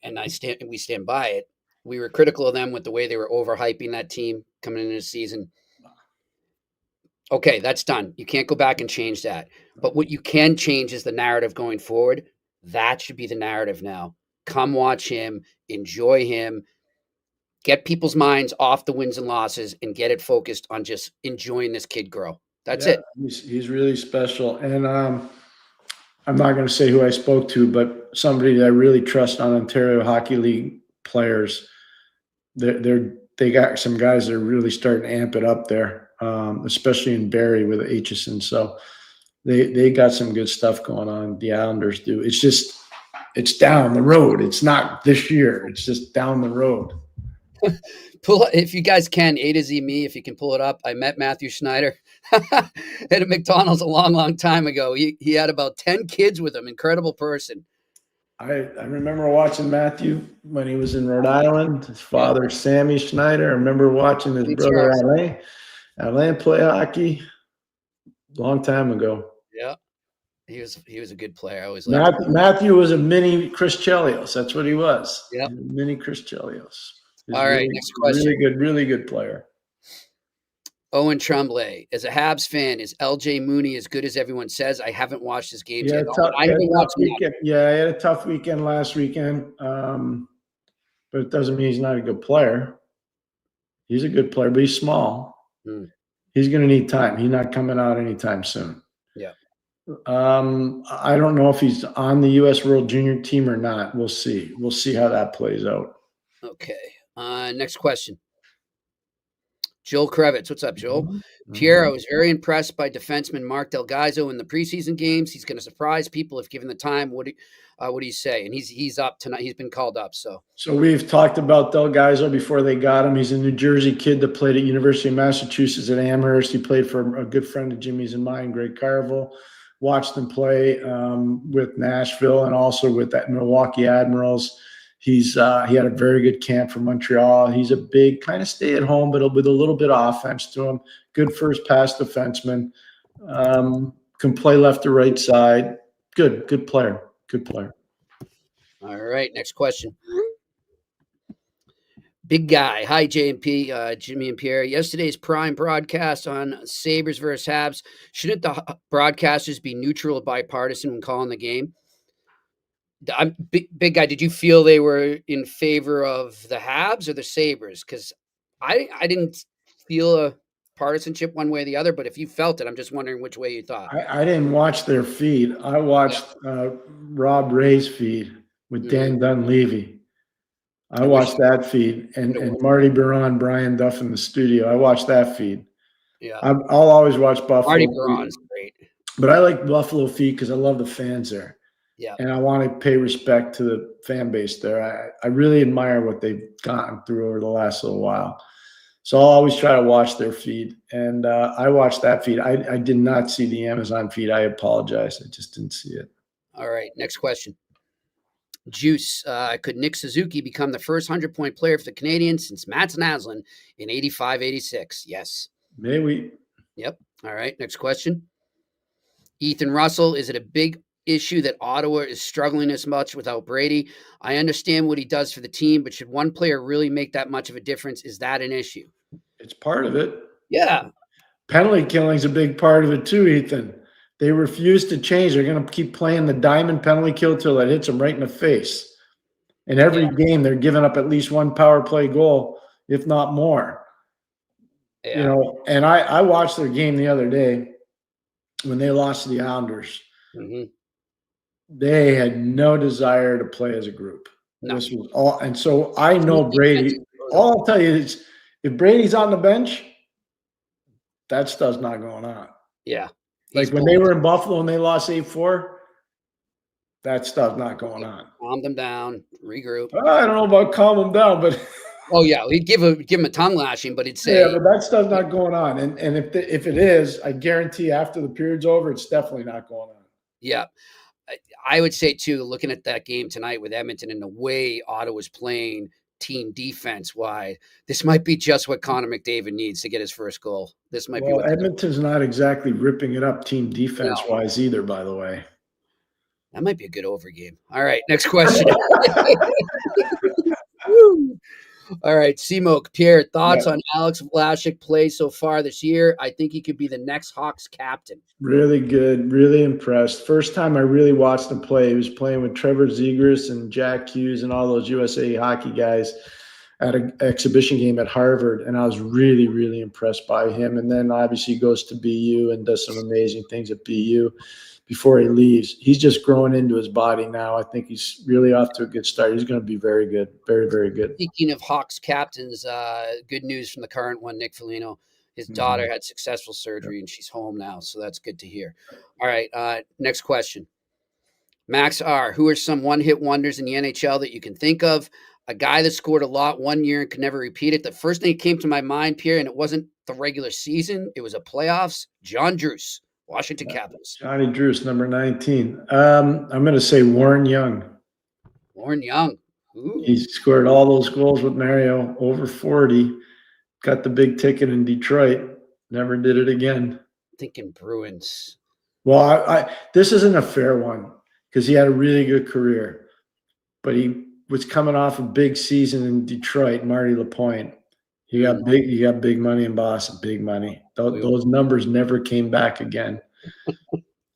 and we stand by it. We were critical of them with the way they were overhyping that team coming into the season. Okay, that's done. You can't go back and change that. But what you can change is the narrative going forward. That should be the narrative now. Come watch him, enjoy him, get people's minds off the wins and losses and get it focused on just enjoying this kid grow. That's it. He's really special. And I'm not going to say who I spoke to, but somebody that I really trust on Ontario Hockey League players. They got some guys that are really starting to amp it up there, especially in Barrie with Aitchison. So they got some good stuff going on. The Islanders do. It's down the road. It's not this year. It's just down the road. If you guys can, A to Z me, if you can pull it up. I met Matthew Schneider at a McDonald's a long, long time ago. He had about 10 kids with him. Incredible person. I remember watching Matthew when he was in Rhode Island. His father, Sammy Schneider. I remember watching his brother, Alain play hockey a long time ago. Yeah. He was a good player. I always Matthew was a mini Chris Chelios. That's what he was. Yeah. Mini Chris Chelios. All right, next question. Really good player. Owen Tremblay, as a Habs fan, is LJ Mooney as good as everyone says? I haven't watched his games yet. I had a tough weekend last weekend, but it doesn't mean he's not a good player. He's a good player, but he's small. He's going to need time. He's not coming out anytime soon. Yeah. I don't know if he's on the U.S. World Junior team or not. We'll see. We'll see how that plays out. Okay. Next question. Joel Kravitz. What's up, Joel? Pierre, I was very impressed by defenseman Mark Delgaizo in the preseason games. He's going to surprise people if given the time. What do you say? And he's up tonight. He's been called up. So we've talked about Delgaizo before they got him. He's a New Jersey kid that played at University of Massachusetts at Amherst. He played for a good friend of Jimmy's and mine, Greg Carville. Watched him play with Nashville and also with that Milwaukee Admirals. He had a very good camp for Montreal. He's a big kind of stay at home, but with a little bit of offense to him. Good first pass defenseman. Can play left to right side. Good player. Good player. All right, next question. Big guy. Hi, J&P, Jimmy and Pierre. Yesterday's prime broadcast on Sabres versus Habs. Shouldn't the broadcasters be neutral or bipartisan when calling the game? Big guy, did you feel they were in favor of the Habs or the Sabres? Because I didn't feel a partisanship one way or the other, but if you felt it, I'm just wondering which way you thought. I didn't watch their feed. I watched Rob Ray's feed with Dan Dunleavy. I watched that feed, and Marty Biron, Brian Duff in the studio. I watched that feed. Yeah. I'll always watch Buffalo. Marty Braun's great. But I like Buffalo Feet because I love the fans there. Yeah. And I want to pay respect to the fan base there. I really admire what they've gotten through over the last little while. So I'll always try to watch their feed. And I watched that feed. I did not see the Amazon feed. I apologize. I just didn't see it. All right. Next question. Juice. Could Nick Suzuki become the first 100-point player for the Canadiens since Mats Naslund in 85-86? Yes. May we? Yep. All right. Next question. Ethan Russell. Is it a big issue that Ottawa is struggling as much without Brady? I understand what he does for the team, but should one player really make that much of a difference? Is that an issue? It's part of it. Yeah. Penalty killing's a big part of it too, Ethan. They refuse to change. They're going to keep playing the diamond penalty kill till it hits them right in the face. And every game, they're giving up at least one power play goal, if not more. Yeah. You know, and I watched their game the other day when they lost to the Islanders. Mm-hmm. They had no desire to play as a group. No. This was all, and so I know Brady. All I'll tell you is, if Brady's on the bench, that stuff's not going on. Yeah. Like when they were in Buffalo and they lost 8-4, that stuff's not going on. Calm them down, regroup. I don't know about calm them down, but Oh yeah, he'd give him a tongue lashing, but he'd say, yeah, but that stuff's not going on. And if it is, I guarantee after the period's over, it's definitely not going on. yeah. I would say too, looking at that game tonight with Edmonton and the way Ottawa's playing team defense wide, this might be just what Connor McDavid needs to get his first goal. This might be what Edmonton's not exactly ripping it up team defense wise either, by the way. That might be a good over game. All right, next question. Woo. All right, Seamoke. Pierre, thoughts on Alex Vlasic play so far this year? I think he could be the next Hawks captain. Really good, really impressed. First time I really watched him play, he was playing with Trevor Zegras and Jack Hughes and all those USA hockey guys at an exhibition game at Harvard, and I was really, really impressed by him. And then obviously he goes to BU and does some amazing things at BU before he leaves. He's just growing into his body now. I think he's really off to a good start. He's going to be very good, very, very good. Speaking of Hawks captains, good news from the current one, Nick Foligno. His daughter had successful surgery and she's home now, so that's good to hear. All right, next question. Max R., who are some one-hit wonders in the NHL that you can think of? A guy that scored a lot one year and could never repeat it. The first thing that came to my mind, Pierre, and it wasn't the regular season, it was a playoffs, John Druce. Washington Capitals. Johnny Druce, number 19. I'm going to say Warren Young. Warren Young. Ooh. He scored all those goals with Mario, over 40. Got the big ticket in Detroit. Never did it again. Thinking Bruins. Well, this isn't a fair one because he had a really good career. But he was coming off a big season in Detroit, Marty LaPointe. He got big money in Boston, big money. Those numbers never came back again.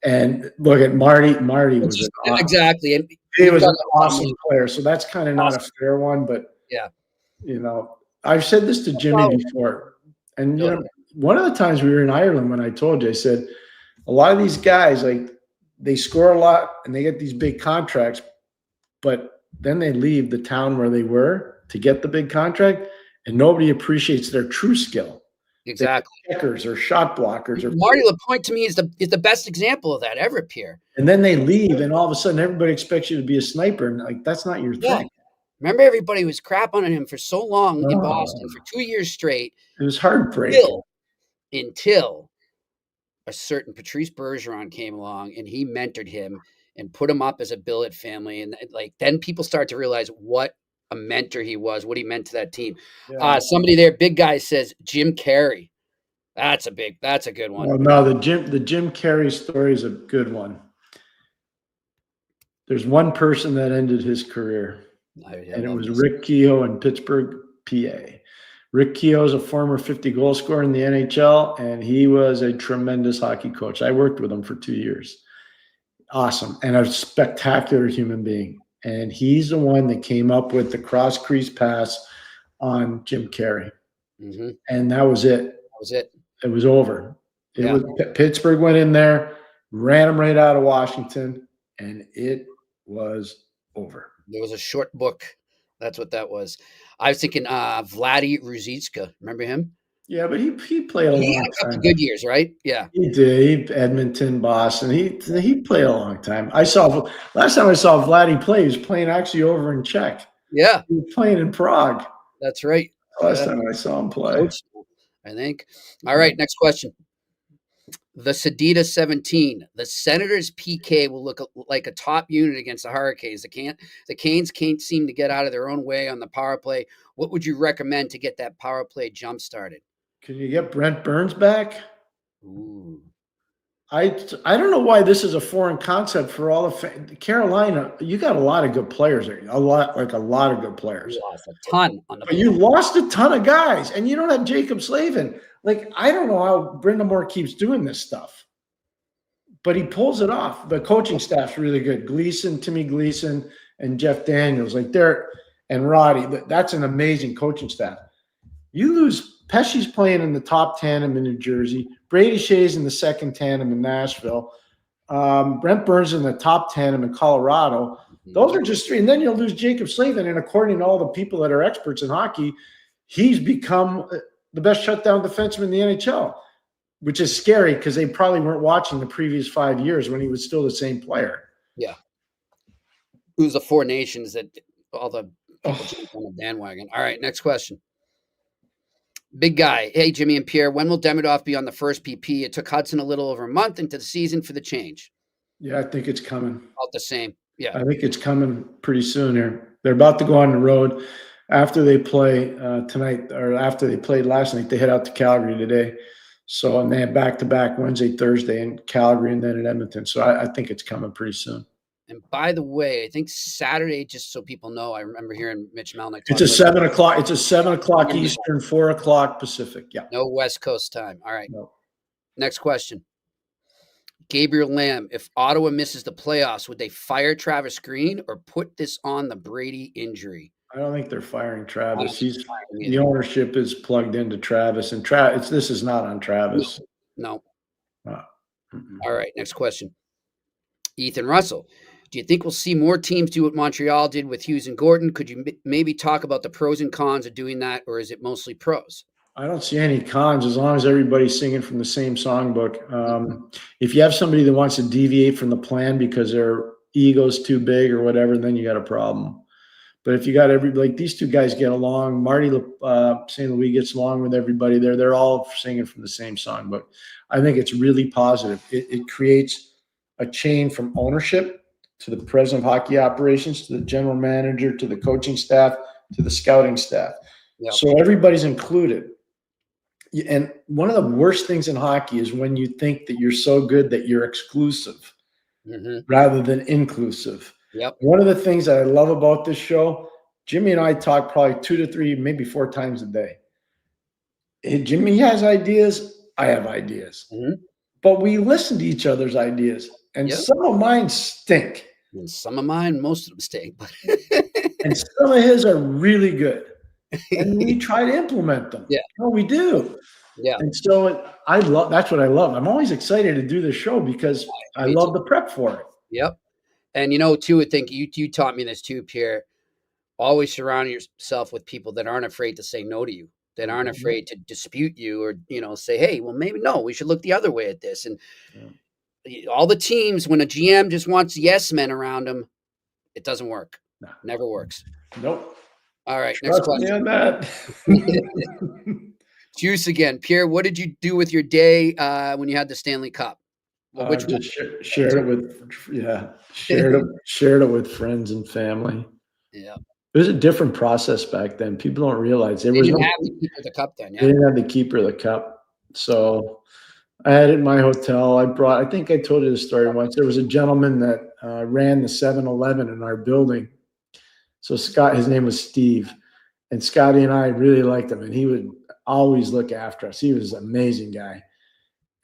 And look at Marty. Marty was exactly. And he was an awesome player. So that's kind of not a fair one, but yeah, you know, I've said this to Jimmy before. And you know, one of the times we were in Ireland when I told you, I said, a lot of these guys, like, they score a lot and they get these big contracts, but then they leave the town where they were to get the big contract. And nobody appreciates their true skill. Exactly. They're checkers or shot blockers. Or Marty LaPointe to me is the best example of that ever, Pierre. And then they leave, and all of a sudden everybody expects you to be a sniper, and like that's not your thing. Remember, everybody was crap on him for so long in Boston for 2 years straight. It was heartbreaking until a certain Patrice Bergeron came along and he mentored him and put him up as a billet family, and like then people start to realize what a mentor he was, what he meant to that team. Yeah. Somebody there, big guy, says Jim Carrey. That's a good one. Well, no, the Jim Carrey story is a good one. There's one person that ended his career, and it was Rick Kehoe in Pittsburgh, PA. Rick Kehoe is a former 50-goal scorer in the NHL, and he was a tremendous hockey coach. I worked with him for 2 years. Awesome, and a spectacular human being. And he's the one that came up with the cross crease pass on Jim Carrey. Mm-hmm. And that was it. That was it. It was over. Pittsburgh went in there, ran him right out of Washington, and it was over. There was a short book. That's what that was. I was thinking Vladdy Ruzicka. Remember him? Yeah, but he played a He had long a couple time. good years, right? Yeah. He did. Edmonton, Boston. He played a long time. Last time I saw Vladdy play, he was playing actually over in Czech. Yeah, He was playing in Prague. that's right. Last time I saw him play. Coach, I think. All right, next question. The Sedita 17. The Senators PK will look like a top unit against the Hurricanes. The Canes can't seem to get out of their own way on the power play. What would you recommend to get that power play jump started? Can you get Brent Burns back? Ooh. I don't know why this is a foreign concept for all of Carolina. You got a lot of good players there. A lot of good players. You lost a ton on the But you lost a ton of guys, and you don't have Jacob Slavin. Like, I don't know how Brendan Moore keeps doing this stuff, but he pulls it off. The coaching staff's really good. Timmy Gleason, and Jeff Daniels, and Roddy. That's an amazing coaching staff. You lose Pesci's playing in the top tandem in New Jersey. Brady Shea's in the second tandem in Nashville. Brent Burns in the top tandem in Colorado. Those are just three. And then you'll lose Jacob Slavin. And according to all the people that are experts in hockey, he's become the best shutdown defenseman in the NHL, which is scary because they probably weren't watching the previous 5 years when he was still the same player. Yeah. It was the Four Nations that all the people jumped on the bandwagon. All right, next question. Big guy. Hey, Jimmy and Pierre, when will Demidov be on the first PP? It took Hudson a little over a month into the season for the change. Yeah, I think it's coming. About the same. Yeah. I think it's coming pretty soon here. They're about to go on the road after they play tonight, or after they played last night. They head out to Calgary today. So, and they have back-to-back Wednesday, Thursday in Calgary, and then in Edmonton. So I think it's coming pretty soon. And by the way, I think Saturday, just so people know, I remember hearing Mitch Melnick. It's a 7 o'clock. It's a 7 o'clock Eastern, 4 o'clock Pacific. Yeah. No West Coast time. All right. No. Next question. Gabriel Lamb, if Ottawa misses the playoffs, would they fire Travis Green or put this on the Brady injury? I don't think they're firing Travis. The ownership is plugged into Travis, and this is not on Travis. No. All right. Next question. Ethan Russell. Do you think we'll see more teams do what Montreal did with Hughes and Gordon? Could you maybe talk about the pros and cons of doing that, or is it mostly pros? I don't see any cons as long as everybody's singing from the same songbook. If you have somebody that wants to deviate from the plan because their ego's too big or whatever, then you got a problem. But if you got these two guys get along, Marty St. Louis gets along with everybody there. They're all singing from the same songbook. I think it's really positive. It creates a chain from ownership to the president of hockey operations, to the general manager, to the coaching staff, to the scouting staff. Yep. So everybody's included. And one of the worst things in hockey is when you think that you're so good that you're exclusive rather than inclusive. Yep. One of the things that I love about this show, Jimmy and I talk probably 2 to 3, maybe 4 times a day. Hey, Jimmy has ideas. I have ideas. But we listen to each other's ideas. And some of mine stink. And some of mine, most of them stink. And some of his are really good. And we try to implement them. Yeah. No, we do. Yeah. And so that's what I love. I'm always excited to do this show because I love the prep for it. Yep. And too, I think you taught me this too, Pierre. Always surround yourself with people that aren't afraid to say no to you, that aren't afraid to dispute you or, say, hey, well, maybe no, we should look the other way at this. And all the teams, when a GM just wants yes men around them, it doesn't work. No. Never works. Nope. All right. Trust next question. Me on that. Juice again. Pierre, what did you do with your day when you had the Stanley Cup? Which shared it with friends and family. Yeah. It was a different process back then. People don't realize they didn't have the keeper of the cup then. Yeah. They didn't have the keeper of the cup. So I had it in my hotel. I think I told you the story once. There was a gentleman that ran the 7-Eleven in our building. So Scott, his name was Steve, and Scotty and I really liked him, and he would always look after us. He was an amazing guy.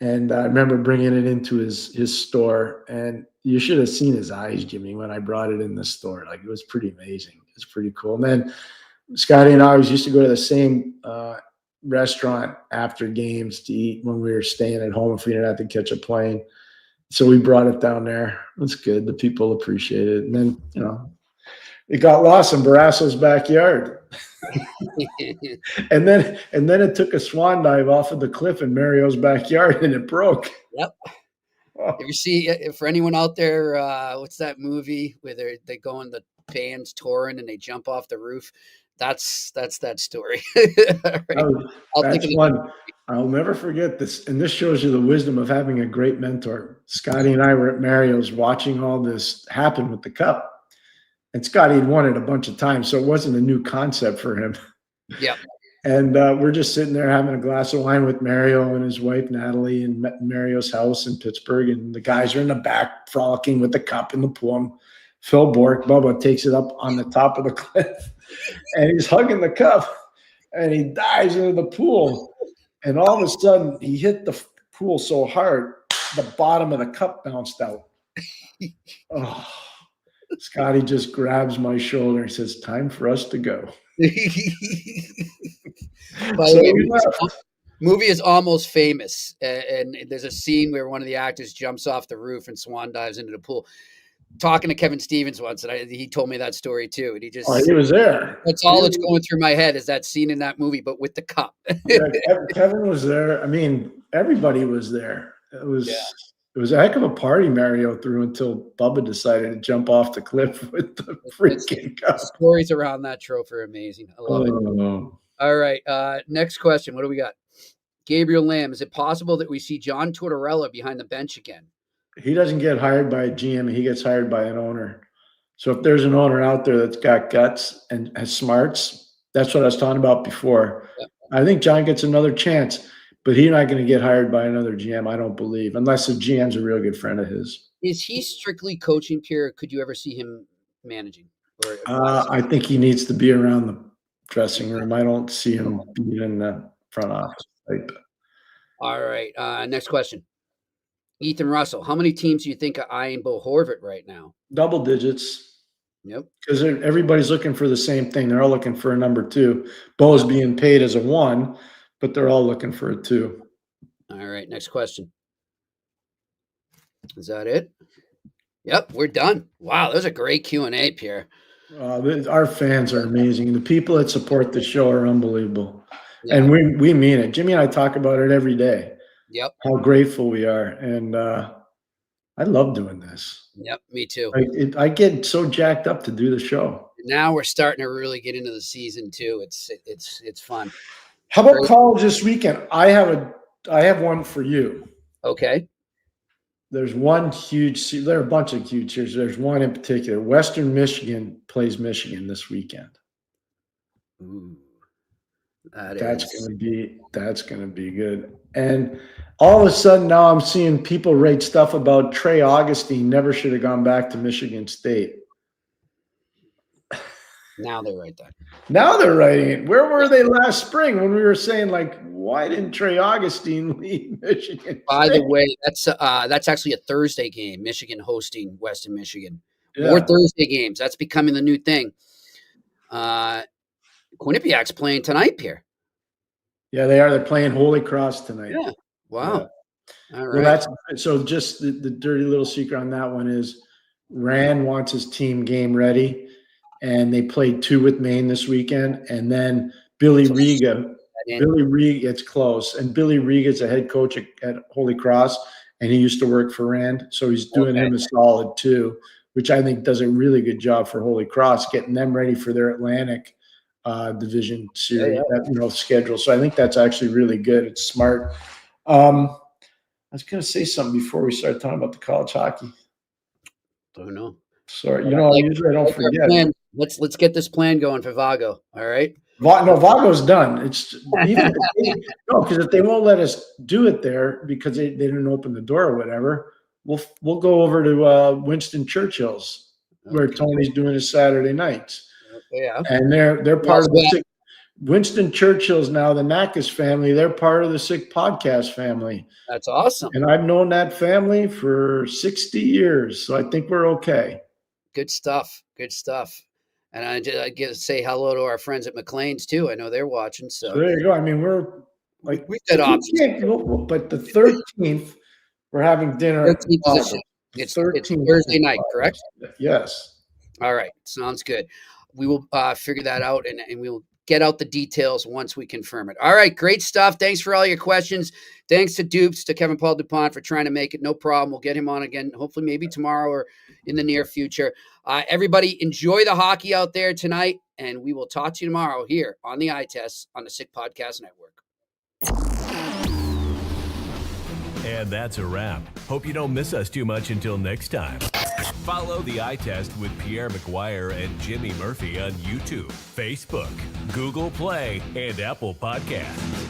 And I remember bringing it into his store, and you should have seen his eyes, Jimmy, when I brought it in the store. Like, it was pretty amazing. It was pretty cool. And then Scotty and I always used to go to the same restaurant after games to eat when we were staying at home if we didn't have to catch a plane. So we brought it down there. It was good. The people appreciated it. And then, it got lost in Barasso's backyard. And then it took a swan dive off of the cliff in Mario's backyard and it broke. Yep. Oh. You see, for anyone out there, what's that movie where they go in the bands touring and they jump off the roof? That's that story. Right. That's one. I'll never forget this. And this shows you the wisdom of having a great mentor. Scotty and I were at Mario's watching all this happen with the cup. And Scotty had won it a bunch of times, so it wasn't a new concept for him. Yeah. And we're just sitting there having a glass of wine with Mario and his wife, Natalie, in Mario's house in Pittsburgh. And the guys are in the back frolicking with the cup in the pool. And Phil Bork, Bubba, takes it up on the top of the cliff. And he's hugging the cup. And he dives into the pool. And all of a sudden, he hit the pool so hard, the bottom of the cup bounced out. Oh, Scotty just grabs my shoulder and says, "Time for us to go." By the way, movie is almost famous, and there's a scene where one of the actors jumps off the roof and swan dives into the pool. Talking to Kevin Stevens once, and he told me that story too, and he was there. That's all that's going through my head is that scene in that movie, but with the cup. Yeah, Kevin was there. I mean, everybody was there. It was a heck of a party Mario threw until Bubba decided to jump off the cliff with the freaking cup. Stories around that trophy are amazing. I love it. All right. Next question. What do we got? Gabriel Lamb. Is it possible that we see John Tortorella behind the bench again? He doesn't get hired by a GM. He gets hired by an owner. So if there's an owner out there that's got guts and has smarts, that's what I was talking about before. Yep. I think John gets another chance, but he's not going to get hired by another GM, I don't believe, unless the GM's a real good friend of his. Is he strictly coaching, Pierre? Could you ever see him managing? I think he needs to be around the dressing room. I don't see him being in the front office type. All right. Next question. Ethan Russell, how many teams do you think are eyeing Bo Horvat right now? Double digits. Yep. Because everybody's looking for the same thing. They're all looking for a number 2. Bo's being paid as a 1, but they're all looking for a 2. All right. Next question. Is that it? Yep, we're done. Wow, that was a great Q&A, Pierre. Our fans are amazing. The people that support the show are unbelievable. Yeah. And we mean it. Jimmy and I talk about it every day. Yep. How grateful we are. And I love doing this. Yep, me too. I get so jacked up to do the show. Now we're starting to really get into the season too. It's fun. How about college this weekend? I have one for you. Okay. There's one huge – there are a bunch of huge series. There's one in particular. Western Michigan plays Michigan this weekend. Ooh. That's gonna be good. And all of a sudden now I'm seeing people write stuff about Trey Augustine never should have gone back to Michigan State. Now they write that. Now they're writing it. Where were they last spring when we were saying, like, why didn't Trey Augustine leave Michigan? By the way, that's actually a Thursday game. Michigan hosting Western Michigan. Yeah. More Thursday games. That's becoming the new thing. Quinnipiac's playing tonight, Pierre. Yeah, they are. They're playing Holy Cross tonight. Yeah. Wow. Yeah. All right. Well, so just the dirty little secret on that one is Rand wants his team game ready, and they played 2 with Maine this weekend. And then Billy Riga, it's close. And Billy Riga is a head coach at Holy Cross, and he used to work for Rand. So he's doing him a solid too, which I think does a really good job for Holy Cross, getting them ready for their Atlantic division series, schedule. So I think that's actually really good. It's smart. I was going to say something before we started talking about the college hockey. Don't know. Sorry, usually I don't forget. Let's get this plan going for Vago. All right. Vago's done. It's even because if they won't let us do it there because they didn't open the door or whatever, we'll go over to Winston Churchill's where Tony's doing his Saturday nights. Yeah, and they're part of the Winston Churchill's now the Nakas family. They're part of the Sick Podcast family. That's awesome. And I've known that family for 60 years, so I think we're okay. Good stuff. Good stuff. And I get to say hello to our friends at McLean's too. I know they're watching. So there you go. I mean, we're like we've got options. But the 13th, we're having dinner. It's Thursday night, correct? Yes. All right. Sounds good. we will figure that out, and we'll get out the details once we confirm it. All right, great stuff. Thanks for all your questions. Thanks to Dupes, to Kevin Paul DuPont for trying to make it. No problem. We'll get him on again, hopefully maybe tomorrow or in the near future. Everybody enjoy the hockey out there tonight, and we will talk to you tomorrow here on the Eye Test on the Sick Podcast Network. And that's a wrap. Hope you don't miss us too much until next time. Follow the Eye Test with Pierre McGuire and Jimmy Murphy on YouTube, Facebook, Google Play, and Apple Podcasts.